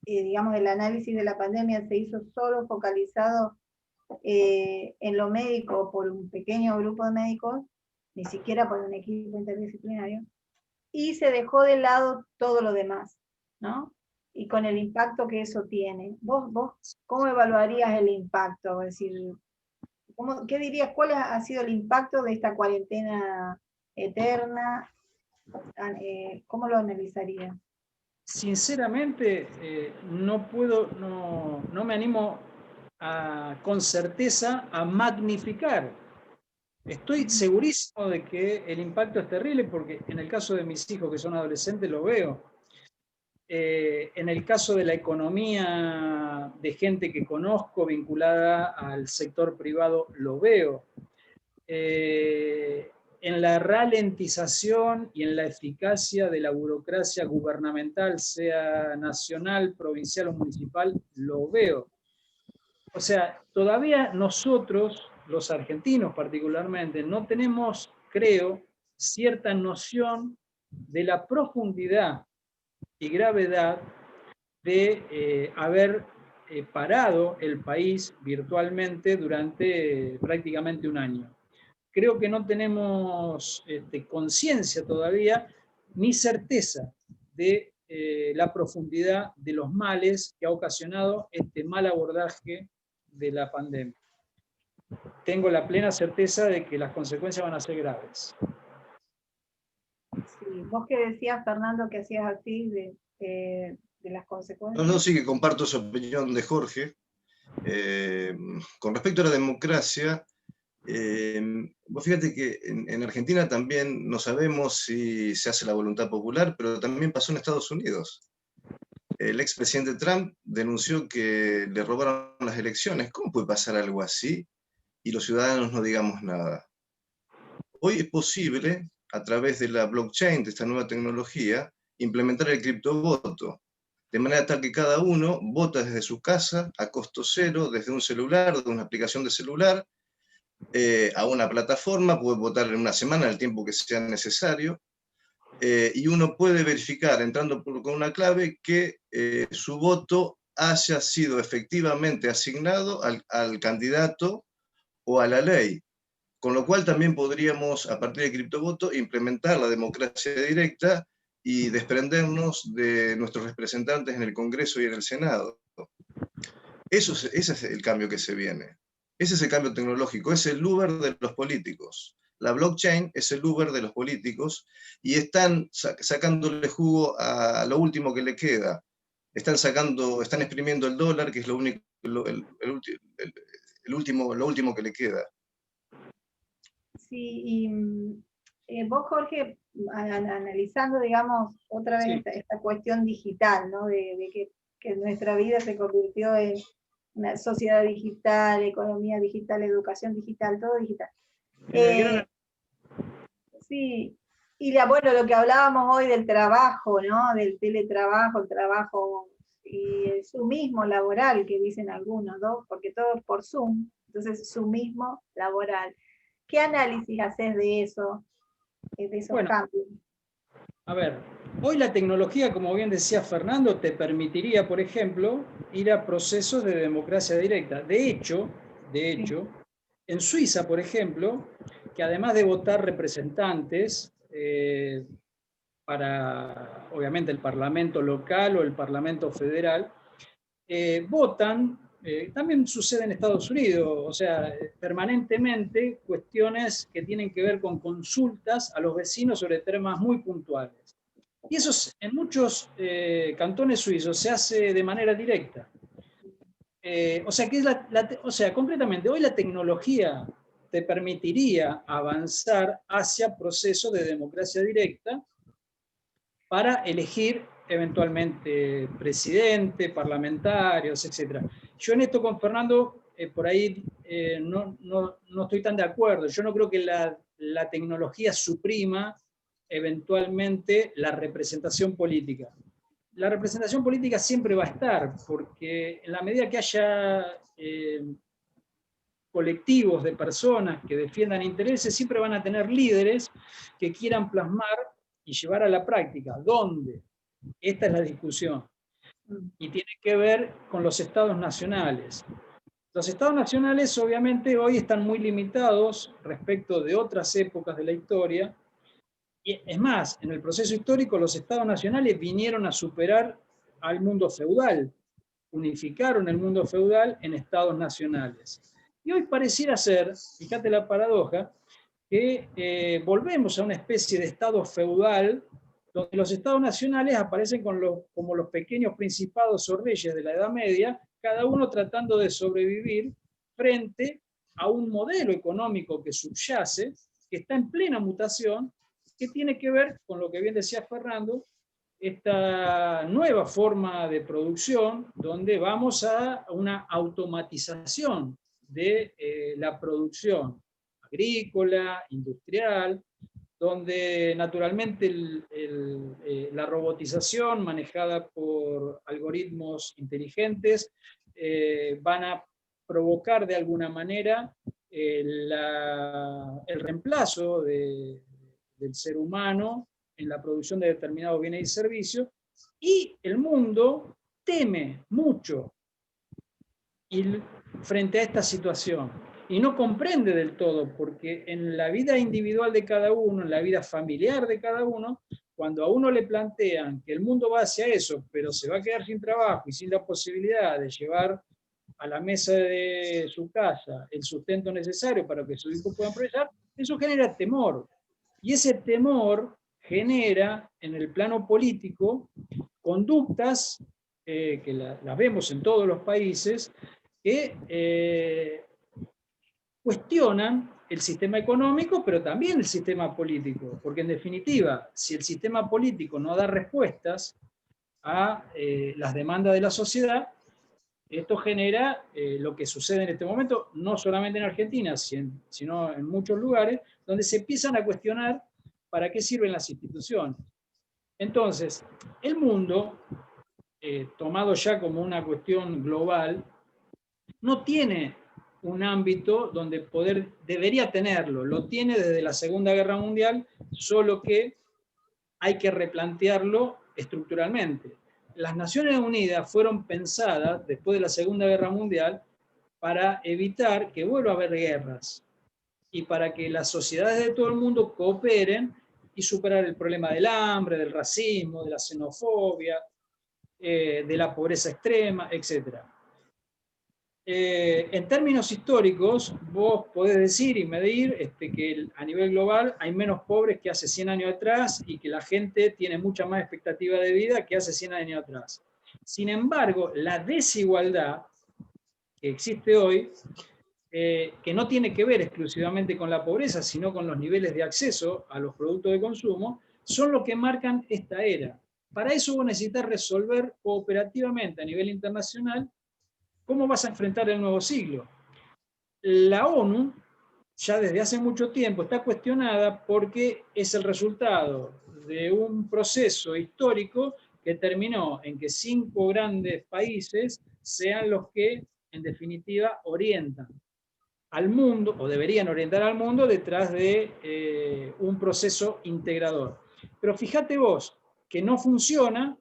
Speaker 2: digamos, el análisis de la pandemia se hizo solo focalizado en lo médico por un pequeño grupo de médicos, ni siquiera por un equipo interdisciplinario, y se dejó de lado todo lo demás, ¿no? Y con el impacto que eso tiene. ¿Vos cómo evaluarías el impacto? Es decir, ¿Qué dirías? ¿Cuál ha sido el impacto de esta cuarentena eterna? ¿Cómo lo analizarías?
Speaker 3: Sinceramente, no me animo con certeza a magnificar. Estoy segurísimo de que el impacto es terrible porque en el caso de mis hijos que son adolescentes lo veo. En el caso de la economía de gente que conozco vinculada al sector privado lo veo. En la ralentización y en la eficacia de la burocracia gubernamental, sea nacional, provincial o municipal, lo veo. O sea, todavía nosotros, los argentinos particularmente, no tenemos, creo, cierta noción de la profundidad y gravedad de haber parado el país virtualmente durante prácticamente un año. Creo que no tenemos conciencia todavía ni certeza de la profundidad de los males que ha ocasionado este mal abordaje de la pandemia. Tengo la plena certeza de que las consecuencias van a ser graves.
Speaker 2: Sí. Vos que decías, Fernando, que hacías así de las consecuencias.
Speaker 4: No, sí que comparto su opinión de Jorge. Con respecto a la democracia, vos fíjate que en Argentina también no sabemos si se hace la voluntad popular, pero también pasó en Estados Unidos. El expresidente Trump denunció que le robaron las elecciones. ¿Cómo puede pasar algo así y los ciudadanos no digamos nada? Hoy es posible, a través de la blockchain, de esta nueva tecnología, implementar el criptovoto, de manera tal que cada uno vota desde su casa, a costo cero, desde un celular, desde una aplicación de celular, a una plataforma, puede votar en una semana, el tiempo que sea necesario, y uno puede verificar, entrando con una clave, que su voto haya sido efectivamente asignado al candidato o a la ley. Con lo cual también podríamos, a partir del criptovoto, implementar la democracia directa y desprendernos de nuestros representantes en el Congreso y en el Senado. Ese es el cambio que se viene. Ese es el cambio tecnológico, es el Uber de los políticos. La blockchain es el Uber de los políticos y están sacándole jugo a lo último que le queda. Están exprimiendo el dólar, que es lo último que le queda.
Speaker 2: Sí, y vos, Jorge, analizando, digamos, otra vez esta cuestión digital, ¿no? De que nuestra vida se convirtió en una sociedad digital, economía digital, educación digital, todo digital. Sí, y bueno, lo que hablábamos hoy del trabajo, ¿no? Del teletrabajo, el trabajo y el sumismo laboral, que dicen algunos, ¿no? Porque todo es por Zoom, entonces sumismo laboral. ¿Qué análisis haces de eso, de esos cambios?
Speaker 3: A ver, hoy la tecnología, como bien decía Fernando, te permitiría, por ejemplo, ir a procesos de democracia directa. De hecho, en Suiza, por ejemplo, que además de votar representantes para, obviamente, el Parlamento local o el Parlamento federal, votan. También sucede en Estados Unidos, o sea, permanentemente cuestiones que tienen que ver con consultas a los vecinos sobre temas muy puntuales. Y eso en muchos cantones suizos se hace de manera directa. O sea, concretamente, hoy la tecnología te permitiría avanzar hacia procesos de democracia directa para elegir eventualmente presidente, parlamentarios, etc. Yo en esto con Fernando, por ahí no estoy tan de acuerdo. Yo no creo que la tecnología suprima eventualmente la representación política. La representación política siempre va a estar, porque en la medida que haya colectivos de personas que defiendan intereses, siempre van a tener líderes que quieran plasmar y llevar a la práctica. ¿Dónde? Esta es la discusión. Y tiene que ver con los estados nacionales. Los estados nacionales obviamente hoy están muy limitados respecto de otras épocas de la historia. Y es más, en el proceso histórico los estados nacionales vinieron a superar al mundo feudal. Unificaron el mundo feudal en estados nacionales. Y hoy pareciera ser, fíjate la paradoja, que volvemos a una especie de estado feudal, donde los estados nacionales aparecen como los pequeños principados o reyes de la Edad Media, cada uno tratando de sobrevivir frente a un modelo económico que subyace, que está en plena mutación, que tiene que ver con lo que bien decía Fernando, esta nueva forma de producción, donde vamos a una automatización de la producción agrícola, industrial, donde naturalmente la robotización manejada por algoritmos inteligentes van a provocar de alguna manera el reemplazo del ser humano en la producción de determinados bienes y servicios, y el mundo teme mucho frente a esta situación y no comprende del todo, porque en la vida individual de cada uno, en la vida familiar de cada uno, cuando a uno le plantean que el mundo va hacia eso, pero se va a quedar sin trabajo y sin la posibilidad de llevar a la mesa de su casa el sustento necesario para que sus hijos puedan progresar, eso genera temor. Y ese temor genera en el plano político conductas que las vemos en todos los países, que cuestionan el sistema económico, pero también el sistema político, porque en definitiva, si el sistema político no da respuestas a las demandas de la sociedad, esto genera lo que sucede en este momento, no solamente en Argentina, sino en muchos lugares, donde se empiezan a cuestionar para qué sirven las instituciones. Entonces, el mundo, tomado ya como una cuestión global, no tiene un ámbito donde debería tenerlo, lo tiene desde la Segunda Guerra Mundial, solo que hay que replantearlo estructuralmente. Las Naciones Unidas fueron pensadas después de la Segunda Guerra Mundial para evitar que vuelva a haber guerras y para que las sociedades de todo el mundo cooperen y superar el problema del hambre, del racismo, de la xenofobia, de la pobreza extrema, etc. En términos históricos, vos podés decir y medir que a nivel global hay menos pobres que hace 100 años atrás y que la gente tiene mucha más expectativa de vida que hace 100 años atrás. Sin embargo, la desigualdad que existe hoy, que no tiene que ver exclusivamente con la pobreza, sino con los niveles de acceso a los productos de consumo, son los que marcan esta era. Para eso vos necesitas resolver cooperativamente a nivel internacional cómo vas a enfrentar el nuevo siglo. La ONU, ya desde hace mucho tiempo, está cuestionada porque es el resultado de un proceso histórico que terminó en que 5 grandes países sean los que, en definitiva, orientan al mundo, o deberían orientar al mundo, detrás de un proceso integrador. Pero fíjate vos, que no funciona,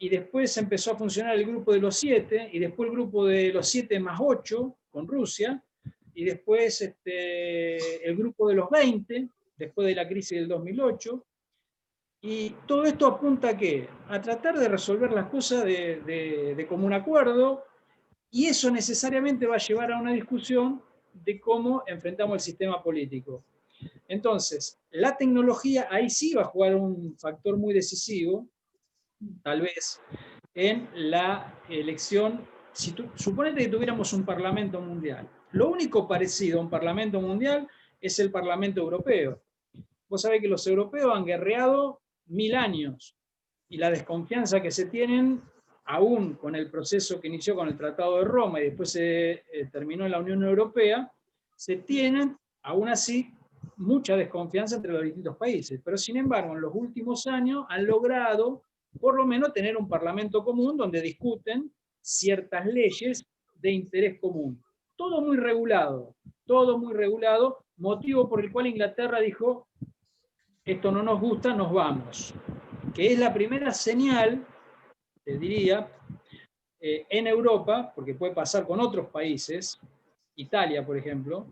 Speaker 3: y después empezó a funcionar el grupo de los 7, y después el grupo de los 7 más 8, con Rusia, y después el grupo de los 20, después de la crisis del 2008, y todo esto apunta a ¿qué? A tratar de resolver las cosas de común acuerdo, y eso necesariamente va a llevar a una discusión de cómo enfrentamos el sistema político. Entonces, la tecnología ahí sí va a jugar un factor muy decisivo, tal vez, en la elección. Suponete que tuviéramos un parlamento mundial. Lo único parecido a un parlamento mundial es el Parlamento Europeo. Vos sabés que los europeos han guerreado 1000 años, y la desconfianza que se tienen, aún con el proceso que inició con el Tratado de Roma y después se terminó en la Unión Europea, se tienen, aún así, mucha desconfianza entre los distintos países. Pero sin embargo, en los últimos años han logrado por lo menos tener un parlamento común donde discuten ciertas leyes de interés común. Todo muy regulado, motivo por el cual Inglaterra dijo, esto no nos gusta, nos vamos. Que es la primera señal, te diría, en Europa, porque puede pasar con otros países, Italia, por ejemplo,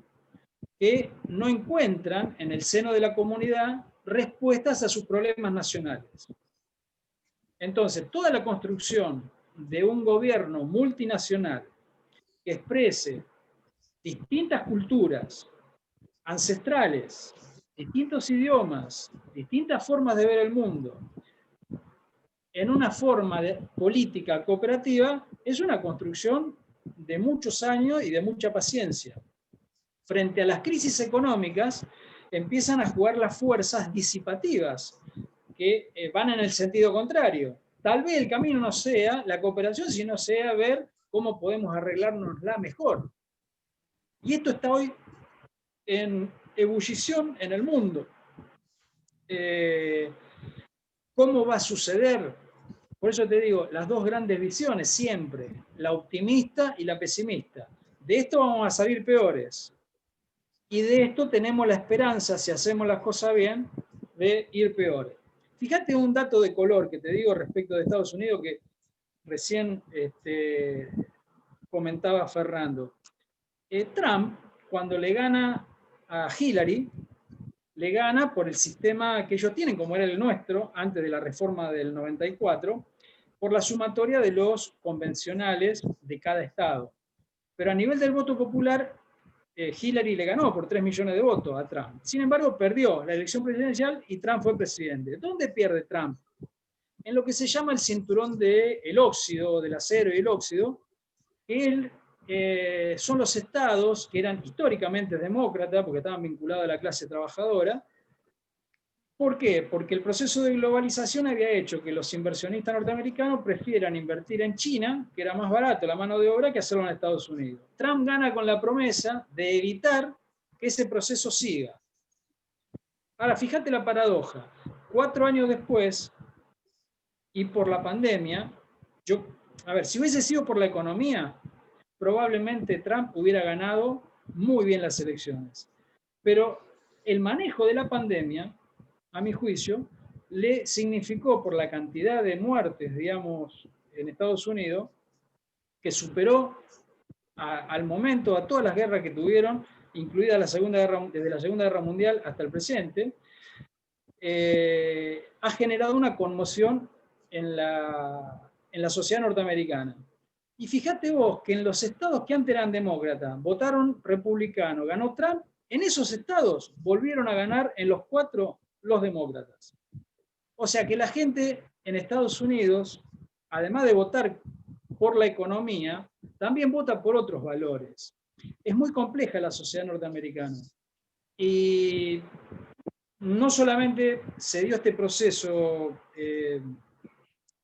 Speaker 3: que no encuentran en el seno de la comunidad respuestas a sus problemas nacionales. Entonces, toda la construcción de un gobierno multinacional que exprese distintas culturas, ancestrales, distintos idiomas, distintas formas de ver el mundo, en una forma de política cooperativa, es una construcción de muchos años y de mucha paciencia. Frente a las crisis económicas, empiezan a jugar las fuerzas disipativas, que van en el sentido contrario. Tal vez el camino no sea la cooperación, sino sea ver cómo podemos arreglárnosla mejor. Y esto está hoy en ebullición en el mundo. ¿Cómo va a suceder? Por eso te digo, las dos grandes visiones siempre, la optimista y la pesimista. De esto vamos a salir peores. Y de esto tenemos la esperanza, si hacemos las cosas bien, de ir peores. Fíjate un dato de color que te digo respecto de Estados Unidos que recién comentaba Fernando. Trump, cuando le gana a Hillary, le gana por el sistema que ellos tienen, como era el nuestro, antes de la reforma del 94, por la sumatoria de los convencionales de cada estado. Pero a nivel del voto popular, Hillary le ganó por 3 millones de votos a Trump. Sin embargo, perdió la elección presidencial y Trump fue presidente. ¿Dónde pierde Trump? En lo que se llama el cinturón del óxido, del acero y el óxido, que son los estados que eran históricamente demócratas, porque estaban vinculados a la clase trabajadora. ¿Por qué? Porque el proceso de globalización había hecho que los inversionistas norteamericanos prefieran invertir en China, que era más barato la mano de obra, que hacerlo en Estados Unidos. Trump gana con la promesa de evitar que ese proceso siga. Ahora, fíjate la paradoja. 4 años después, y por la pandemia, si hubiese sido por la economía, probablemente Trump hubiera ganado muy bien las elecciones. Pero el manejo de la pandemia, a mi juicio, le significó por la cantidad de muertes, digamos, en Estados Unidos, que superó al momento a todas las guerras que tuvieron, incluida desde la Segunda Guerra Mundial hasta el presente, ha generado una conmoción en la sociedad norteamericana. Y fíjate vos que en los estados que antes eran demócratas, votaron republicano, ganó Trump, en esos estados volvieron a ganar en los 4 los demócratas. O sea que la gente en Estados Unidos, además de votar por la economía, también vota por otros valores. Es muy compleja la sociedad norteamericana. Y no solamente se dio este proceso,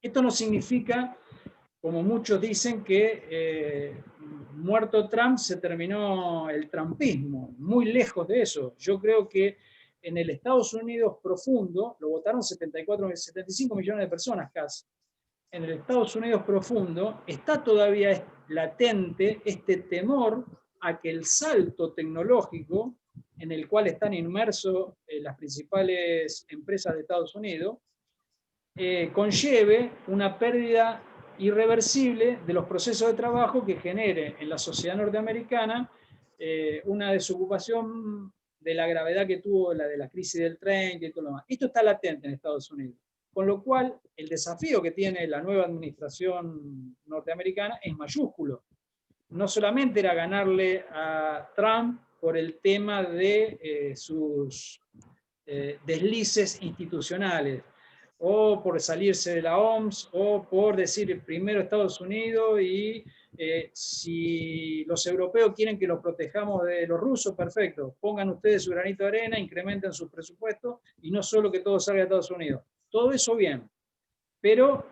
Speaker 3: esto no significa, como muchos dicen, que muerto Trump se terminó el trumpismo, muy lejos de eso. Yo creo que en el Estados Unidos profundo, lo votaron 75 millones de personas casi, en el Estados Unidos profundo está todavía latente este temor a que el salto tecnológico en el cual están inmersos las principales empresas de Estados Unidos, conlleve una pérdida irreversible de los procesos de trabajo que genere en la sociedad norteamericana una desocupación de la gravedad que tuvo la de la crisis del 30 y todo lo demás. Esto está latente en Estados Unidos. Con lo cual, el desafío que tiene la nueva administración norteamericana es mayúsculo. No solamente era ganarle a Trump por el tema de sus deslices institucionales, o por salirse de la OMS, o por decir primero Estados Unidos y si los europeos quieren que los protejamos de los rusos, perfecto, pongan ustedes su granito de arena, incrementen sus presupuestos y no solo que todo salga de Estados Unidos. Todo eso bien, pero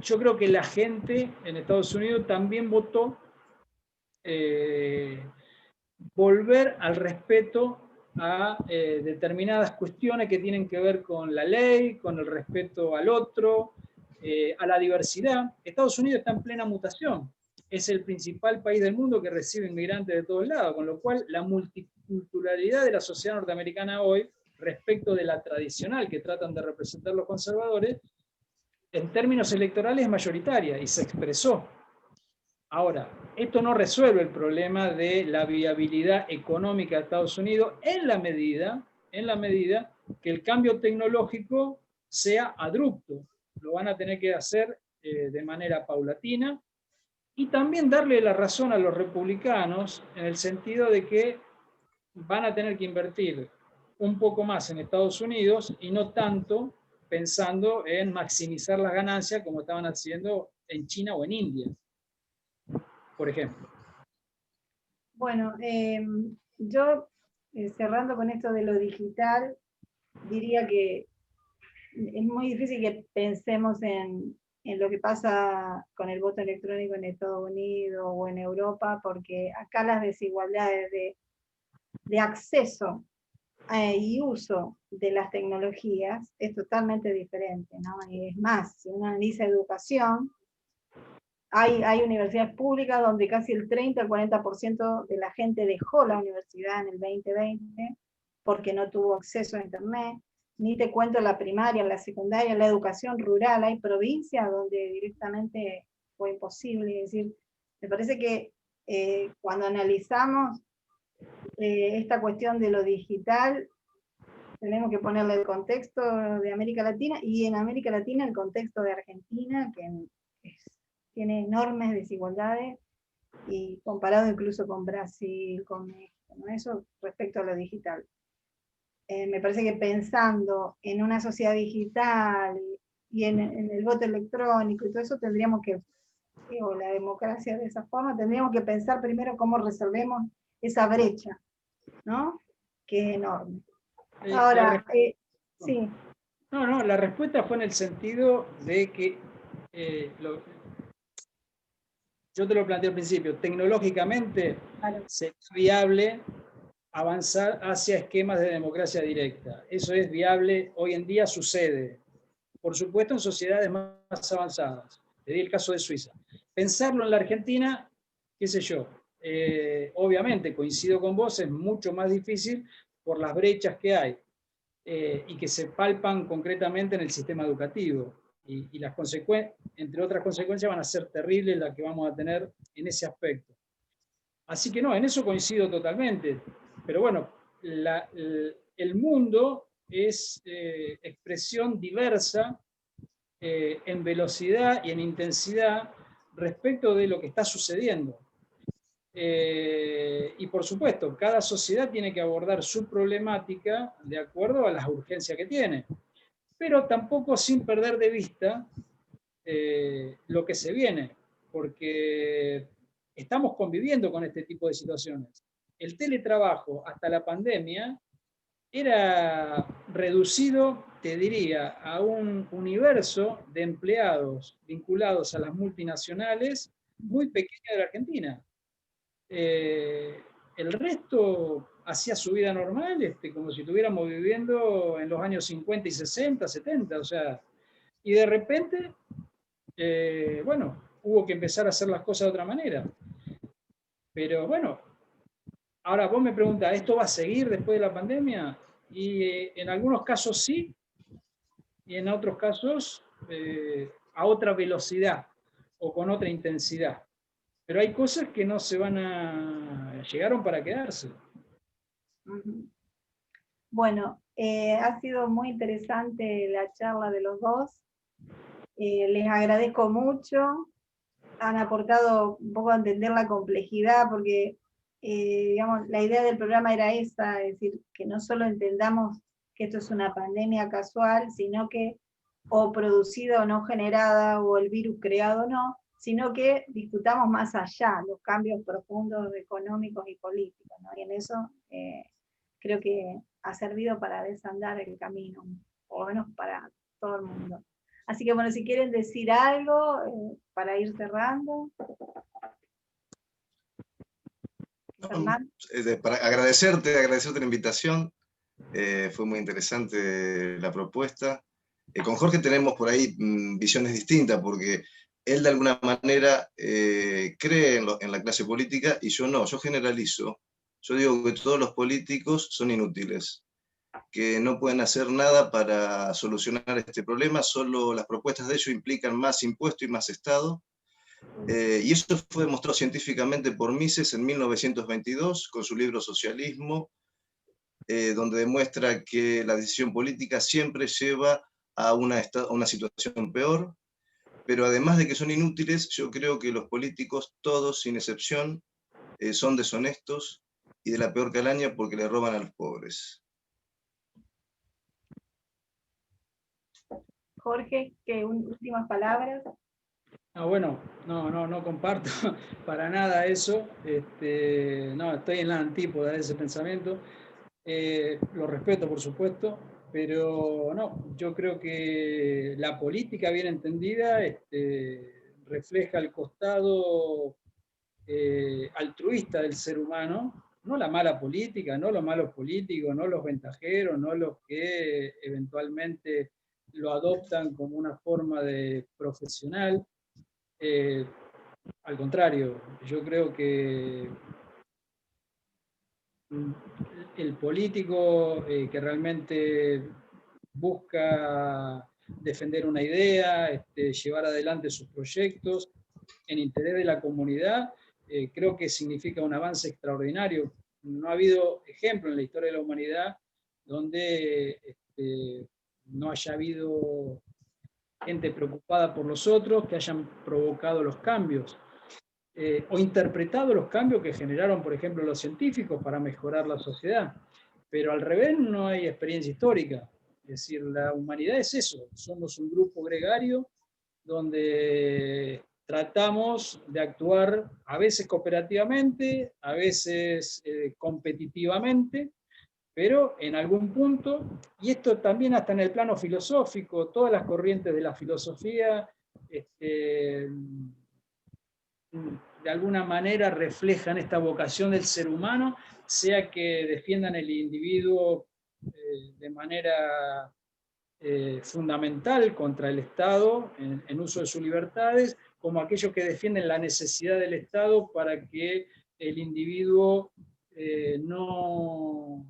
Speaker 3: yo creo que la gente en Estados Unidos también votó volver al respeto a determinadas cuestiones que tienen que ver con la ley, con el respeto al otro, a la diversidad. Estados Unidos está en plena mutación. Es el principal país del mundo que recibe inmigrantes de todos lados, con lo cual la multiculturalidad de la sociedad norteamericana hoy, respecto de la tradicional que tratan de representar los conservadores, en términos electorales es mayoritaria y se expresó. Ahora, esto no resuelve el problema de la viabilidad económica de Estados Unidos en la medida que el cambio tecnológico sea abrupto. Lo van a tener que hacer de manera paulatina y también darle la razón a los republicanos en el sentido de que van a tener que invertir un poco más en Estados Unidos y no tanto pensando en maximizar las ganancias como estaban haciendo en China o en India, por ejemplo.
Speaker 2: Bueno, yo cerrando con esto de lo digital, diría que es muy difícil que pensemos en lo que pasa con el voto electrónico en Estados Unidos o en Europa, porque acá las desigualdades de acceso y uso de las tecnologías es totalmente diferente, ¿no? Y es más, si uno analiza educación, hay universidades públicas donde casi el 30 al 40% de la gente dejó la universidad en el 2020 porque no tuvo acceso a internet. Ni te cuento la primaria, la secundaria, la educación rural. Hay provincias donde directamente fue imposible. Es decir, me parece que cuando analizamos esta cuestión de lo digital, tenemos que ponerle el contexto de América Latina, y en América Latina el contexto de Argentina, que tiene enormes desigualdades, y comparado incluso con Brasil, con México, ¿no? Eso respecto a lo digital. Me parece que pensando en una sociedad digital y en el voto electrónico y todo eso, tendríamos que, o la democracia de esa forma, tendríamos que pensar primero cómo resolvemos esa brecha, ¿no? Que es enorme. Ahora, sí.
Speaker 3: No, la respuesta fue en el sentido de que, yo te lo planteé al principio, tecnológicamente sería viable avanzar hacia esquemas de democracia directa. Eso es viable, hoy en día sucede. Por supuesto en sociedades más avanzadas. Te di el caso de Suiza. Pensarlo en la Argentina, qué sé yo, obviamente coincido con vos, es mucho más difícil por las brechas que hay y que se palpan concretamente en el sistema educativo. Y las entre otras consecuencias van a ser terribles las que vamos a tener en ese aspecto. Así que no, en eso coincido totalmente. Pero bueno, el mundo es expresión diversa en velocidad y en intensidad respecto de lo que está sucediendo. Y por supuesto, cada sociedad tiene que abordar su problemática de acuerdo a las urgencias que tiene, pero tampoco sin perder de vista lo que se viene, porque estamos conviviendo con este tipo de situaciones. El teletrabajo hasta la pandemia era reducido, te diría, a un universo de empleados vinculados a las multinacionales muy pequeña de la Argentina. El resto hacía su vida normal, como si estuviéramos viviendo en los años 50 y 60, 70, o sea, y de repente, bueno, hubo que empezar a hacer las cosas de otra manera. Pero bueno, ahora vos me preguntás, ¿esto va a seguir después de la pandemia? Y en algunos casos sí, y en otros casos a otra velocidad o con otra intensidad. Pero hay cosas que no se van a... llegaron para quedarse.
Speaker 2: Bueno, ha sido muy interesante la charla de los dos. Les agradezco mucho. Han aportado un poco a entender la complejidad, porque digamos, la idea del programa era esa, es decir, que no solo entendamos que esto es una pandemia casual, sino que o producida o no generada, o el virus creado o no, sino que discutamos más allá, los cambios profundos económicos y políticos, ¿no? Y en eso creo que ha servido para desandar el camino, o menos para todo el mundo. Así que bueno, si quieren decir algo para ir cerrando.
Speaker 4: Para agradecerte la invitación, fue muy interesante la propuesta. Con Jorge tenemos por ahí visiones distintas, porque él de alguna manera cree en la clase política y yo no, yo generalizo. Yo digo que todos los políticos son inútiles, que no pueden hacer nada para solucionar este problema, solo las propuestas de ellos implican más impuesto y más Estado. Y eso fue demostrado científicamente por Mises en 1922, con su libro Socialismo, donde demuestra que la decisión política siempre lleva a una situación peor. pero además de que son inútiles, yo creo que los políticos, todos sin excepción, son deshonestos y de la peor calaña porque le roban a los pobres.
Speaker 2: Jorge, últimas palabras.
Speaker 3: Bueno, no comparto para nada eso. No, estoy en la antípoda de ese pensamiento. Lo respeto, por supuesto, pero no, yo creo que la política bien entendida refleja el costado altruista del ser humano, no la mala política, no los malos políticos, no los ventajeros, no los que eventualmente lo adoptan como una forma de profesional. Al contrario, yo creo que el político que realmente busca defender una idea, llevar adelante sus proyectos en interés de la comunidad, creo que significa un avance extraordinario. No ha habido ejemplo en la historia de la humanidad donde no haya habido gente preocupada por los otros, que hayan provocado los cambios. O interpretado los cambios que generaron, por ejemplo, los científicos para mejorar la sociedad. Pero al revés no hay experiencia histórica. Es decir, la humanidad es eso, somos un grupo gregario donde tratamos de actuar a veces cooperativamente, a veces competitivamente, pero en algún punto, y esto también hasta en el plano filosófico, todas las corrientes de la filosofía de alguna manera reflejan esta vocación del ser humano, sea que defiendan el individuo de manera fundamental contra el Estado en uso de sus libertades, como aquellos que defienden la necesidad del Estado para que el individuo no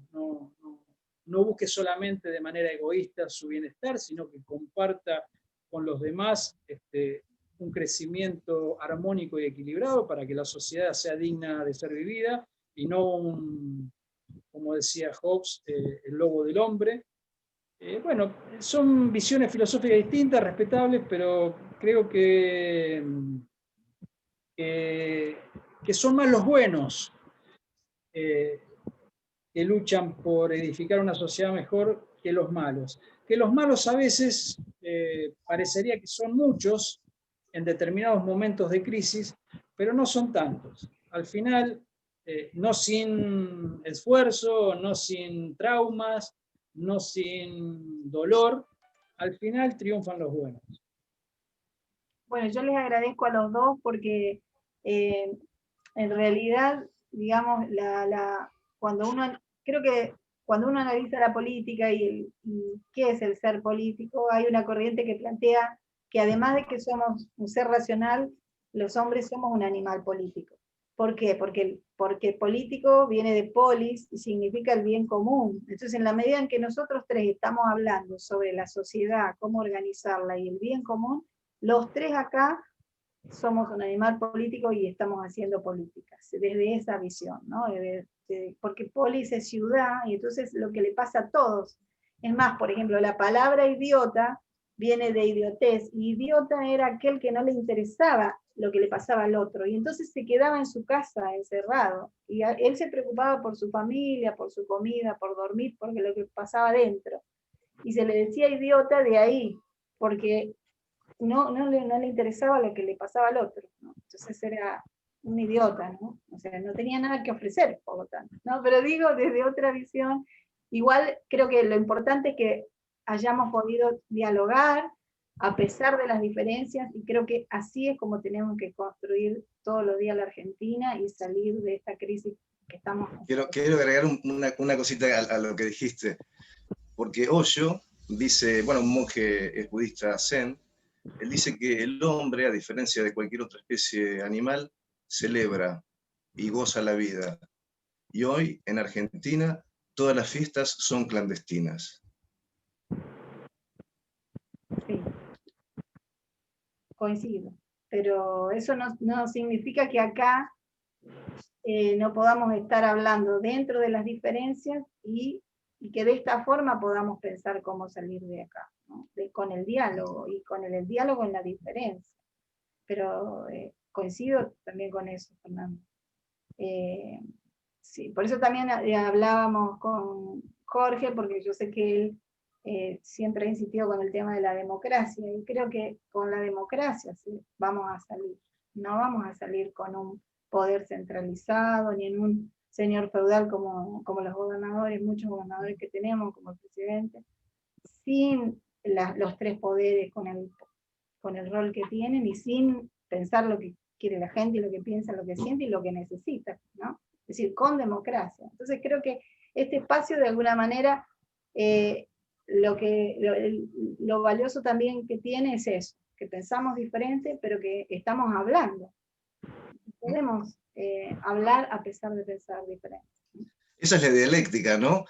Speaker 3: busque solamente de manera egoísta su bienestar, sino que comparta con los demás un crecimiento armónico y equilibrado para que la sociedad sea digna de ser vivida y no como decía Hobbes, el lobo del hombre. Bueno, son visiones filosóficas distintas, respetables, pero creo que son más los buenos que luchan por edificar una sociedad mejor que los malos. Que los malos a veces parecería que son muchos en determinados momentos de crisis, pero no son tantos. Al final, no sin esfuerzo, no sin traumas, no sin dolor, al final triunfan los buenos.
Speaker 2: Bueno, yo les agradezco a los dos porque en realidad, digamos, creo que cuando uno analiza la política y qué es el ser político, hay una corriente que plantea que además de que somos un ser racional, los hombres somos un animal político. ¿Por qué? Porque político viene de polis y significa el bien común. Entonces, en la medida en que nosotros tres estamos hablando sobre la sociedad, cómo organizarla y el bien común, los tres acá somos un animal político y estamos haciendo políticas, desde esa visión, ¿no? Porque polis es ciudad, y entonces lo que le pasa a todos. Es más, por ejemplo, la palabra idiota viene de idiotez, y idiota era aquel que no le interesaba lo que le pasaba al otro, y entonces se quedaba en su casa encerrado, y él se preocupaba por su familia, por su comida, por dormir, porque lo que pasaba dentro, y se le decía idiota de ahí, porque no le interesaba lo que le pasaba al otro, ¿no? Entonces era un idiota, ¿no? O sea, no tenía nada que ofrecer, por lo tanto, ¿no? Pero digo, desde otra visión, igual creo que lo importante es que hayamos podido dialogar a pesar de las diferencias, y creo que así es como tenemos que construir todos los días la Argentina y salir de esta crisis que estamos.
Speaker 4: Quiero agregar una cosita a lo que dijiste, porque Osho dice, bueno, un monje budista zen, él dice que el hombre, a diferencia de cualquier otra especie animal, celebra y goza la vida. Y hoy, en Argentina, todas las fiestas son clandestinas.
Speaker 2: Sí, coincido. Pero eso no significa que acá no podamos estar hablando dentro de las diferencias y y que de esta forma podamos pensar cómo salir de acá, ¿no? Con el diálogo, y con el diálogo en la diferencia. Pero coincido también con eso, Fernando. Sí, por eso también hablábamos con Jorge, porque yo sé que él siempre ha insistido con el tema de la democracia, y creo que con la democracia sí, vamos a salir. No vamos a salir con un poder centralizado, ni en un señor feudal como los gobernadores, muchos gobernadores que tenemos, como el presidente, sin los tres poderes con el rol que tienen, y sin pensar lo que quiere la gente, y lo que piensa, lo que siente, y lo que necesita, ¿no? Es decir, con democracia. Entonces creo que este espacio, de alguna manera, lo valioso también que tiene es eso, que pensamos diferente, pero que estamos hablando. Podemos hablar a pesar de pensar diferente.
Speaker 4: Esa es la dialéctica, ¿no?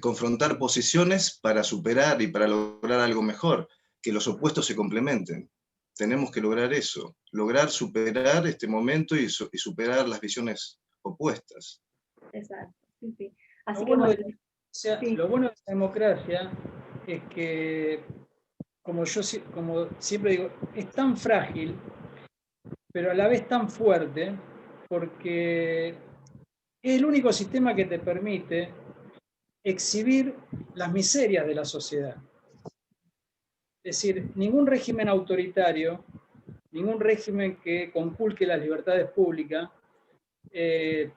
Speaker 4: Confrontar posiciones para superar y para lograr algo mejor, que los opuestos se complementen. Tenemos que lograr eso, lograr superar este momento y superar las visiones opuestas.
Speaker 2: Exacto, sí, sí. Así
Speaker 3: Lo
Speaker 2: que
Speaker 3: bueno,
Speaker 2: bueno,
Speaker 3: sí. Lo bueno de la democracia es que, como siempre digo, es tan frágil, pero a la vez tan fuerte, porque es el único sistema que te permite exhibir las miserias de la sociedad. Es decir, ningún régimen autoritario, ningún régimen que conculque las libertades públicas,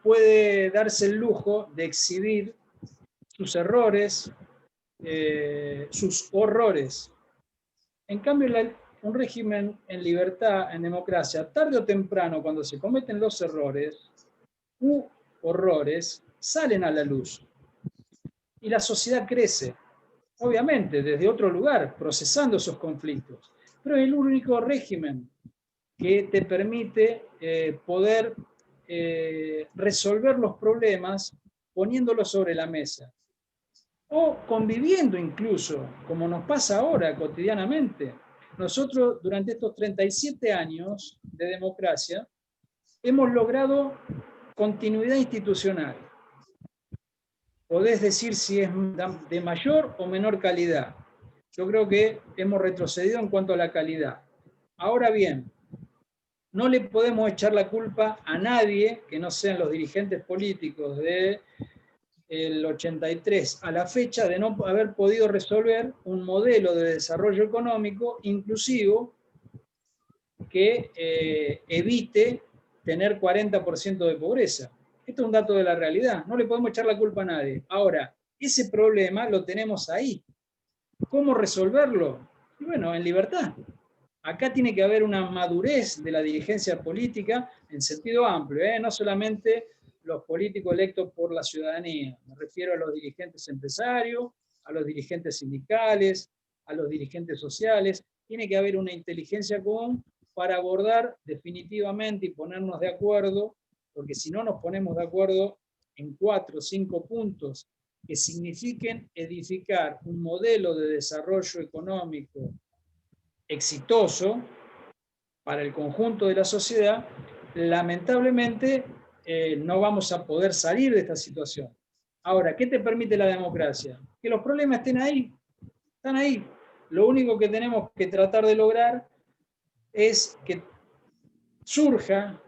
Speaker 3: puede darse el lujo de exhibir sus errores, sus horrores. En cambio, un régimen en libertad, en democracia, tarde o temprano, cuando se cometen los errores u horrores, salen a la luz. Y la sociedad crece, obviamente, desde otro lugar, procesando esos conflictos. Pero es el único régimen que te permite poder resolver los problemas poniéndolos sobre la mesa. O conviviendo incluso, como nos pasa ahora cotidianamente. Nosotros, durante estos 37 años de democracia, hemos logrado continuidad institucional. Podés decir si es de mayor o menor calidad. Yo creo que hemos retrocedido en cuanto a la calidad. Ahora bien, no le podemos echar la culpa a nadie que no sean los dirigentes políticos del 83 a la fecha de no haber podido resolver un modelo de desarrollo económico inclusivo que evite tener 40% de pobreza. Esto es un dato de la realidad, no le podemos echar la culpa a nadie. Ahora, ese problema lo tenemos ahí. ¿Cómo resolverlo? Y bueno, en libertad. Acá tiene que haber una madurez de la dirigencia política en sentido amplio, no solamente los políticos electos por la ciudadanía. Me refiero a los dirigentes empresarios, a los dirigentes sindicales, a los dirigentes sociales. Tiene que haber una inteligencia común para abordar definitivamente y ponernos de acuerdo, porque si no nos ponemos de acuerdo en 4 o 5 puntos que signifiquen edificar un modelo de desarrollo económico exitoso para el conjunto de la sociedad, lamentablemente no vamos a poder salir de esta situación. Ahora, ¿qué te permite la democracia? Que los problemas estén ahí, están ahí. Lo único que tenemos que tratar de lograr es que surja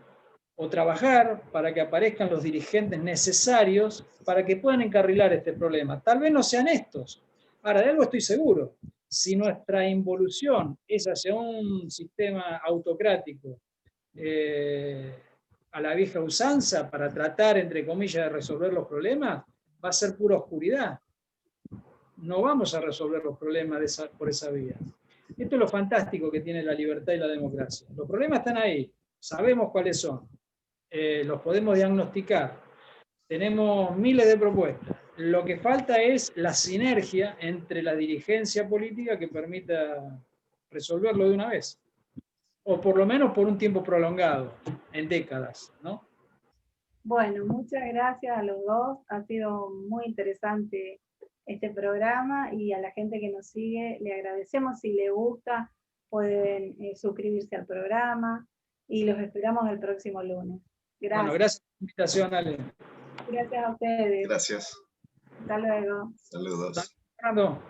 Speaker 3: o trabajar para que aparezcan los dirigentes necesarios para que puedan encarrilar este problema. Tal vez no sean estos. Ahora, de algo estoy seguro. Si nuestra involución es hacia un sistema autocrático a la vieja usanza para tratar, entre comillas, de resolver los problemas, va a ser pura oscuridad. No vamos a resolver los problemas por esa vía. Esto es lo fantástico que tiene la libertad y la democracia. Los problemas están ahí, sabemos cuáles son, los podemos diagnosticar, tenemos miles de propuestas. Lo que falta es la sinergia entre la dirigencia política que permita resolverlo de una vez. O por lo menos por un tiempo prolongado, en décadas, ¿no?
Speaker 2: Bueno, muchas gracias a los dos. Ha sido muy interesante este programa, y a la gente que nos sigue le agradecemos. Si les gusta, pueden suscribirse al programa, y los esperamos el próximo lunes. Gracias.
Speaker 3: Bueno, gracias por la invitación, Ale.
Speaker 2: Gracias a ustedes.
Speaker 4: Gracias.
Speaker 2: Hasta luego.
Speaker 4: Saludos.
Speaker 3: Fernando.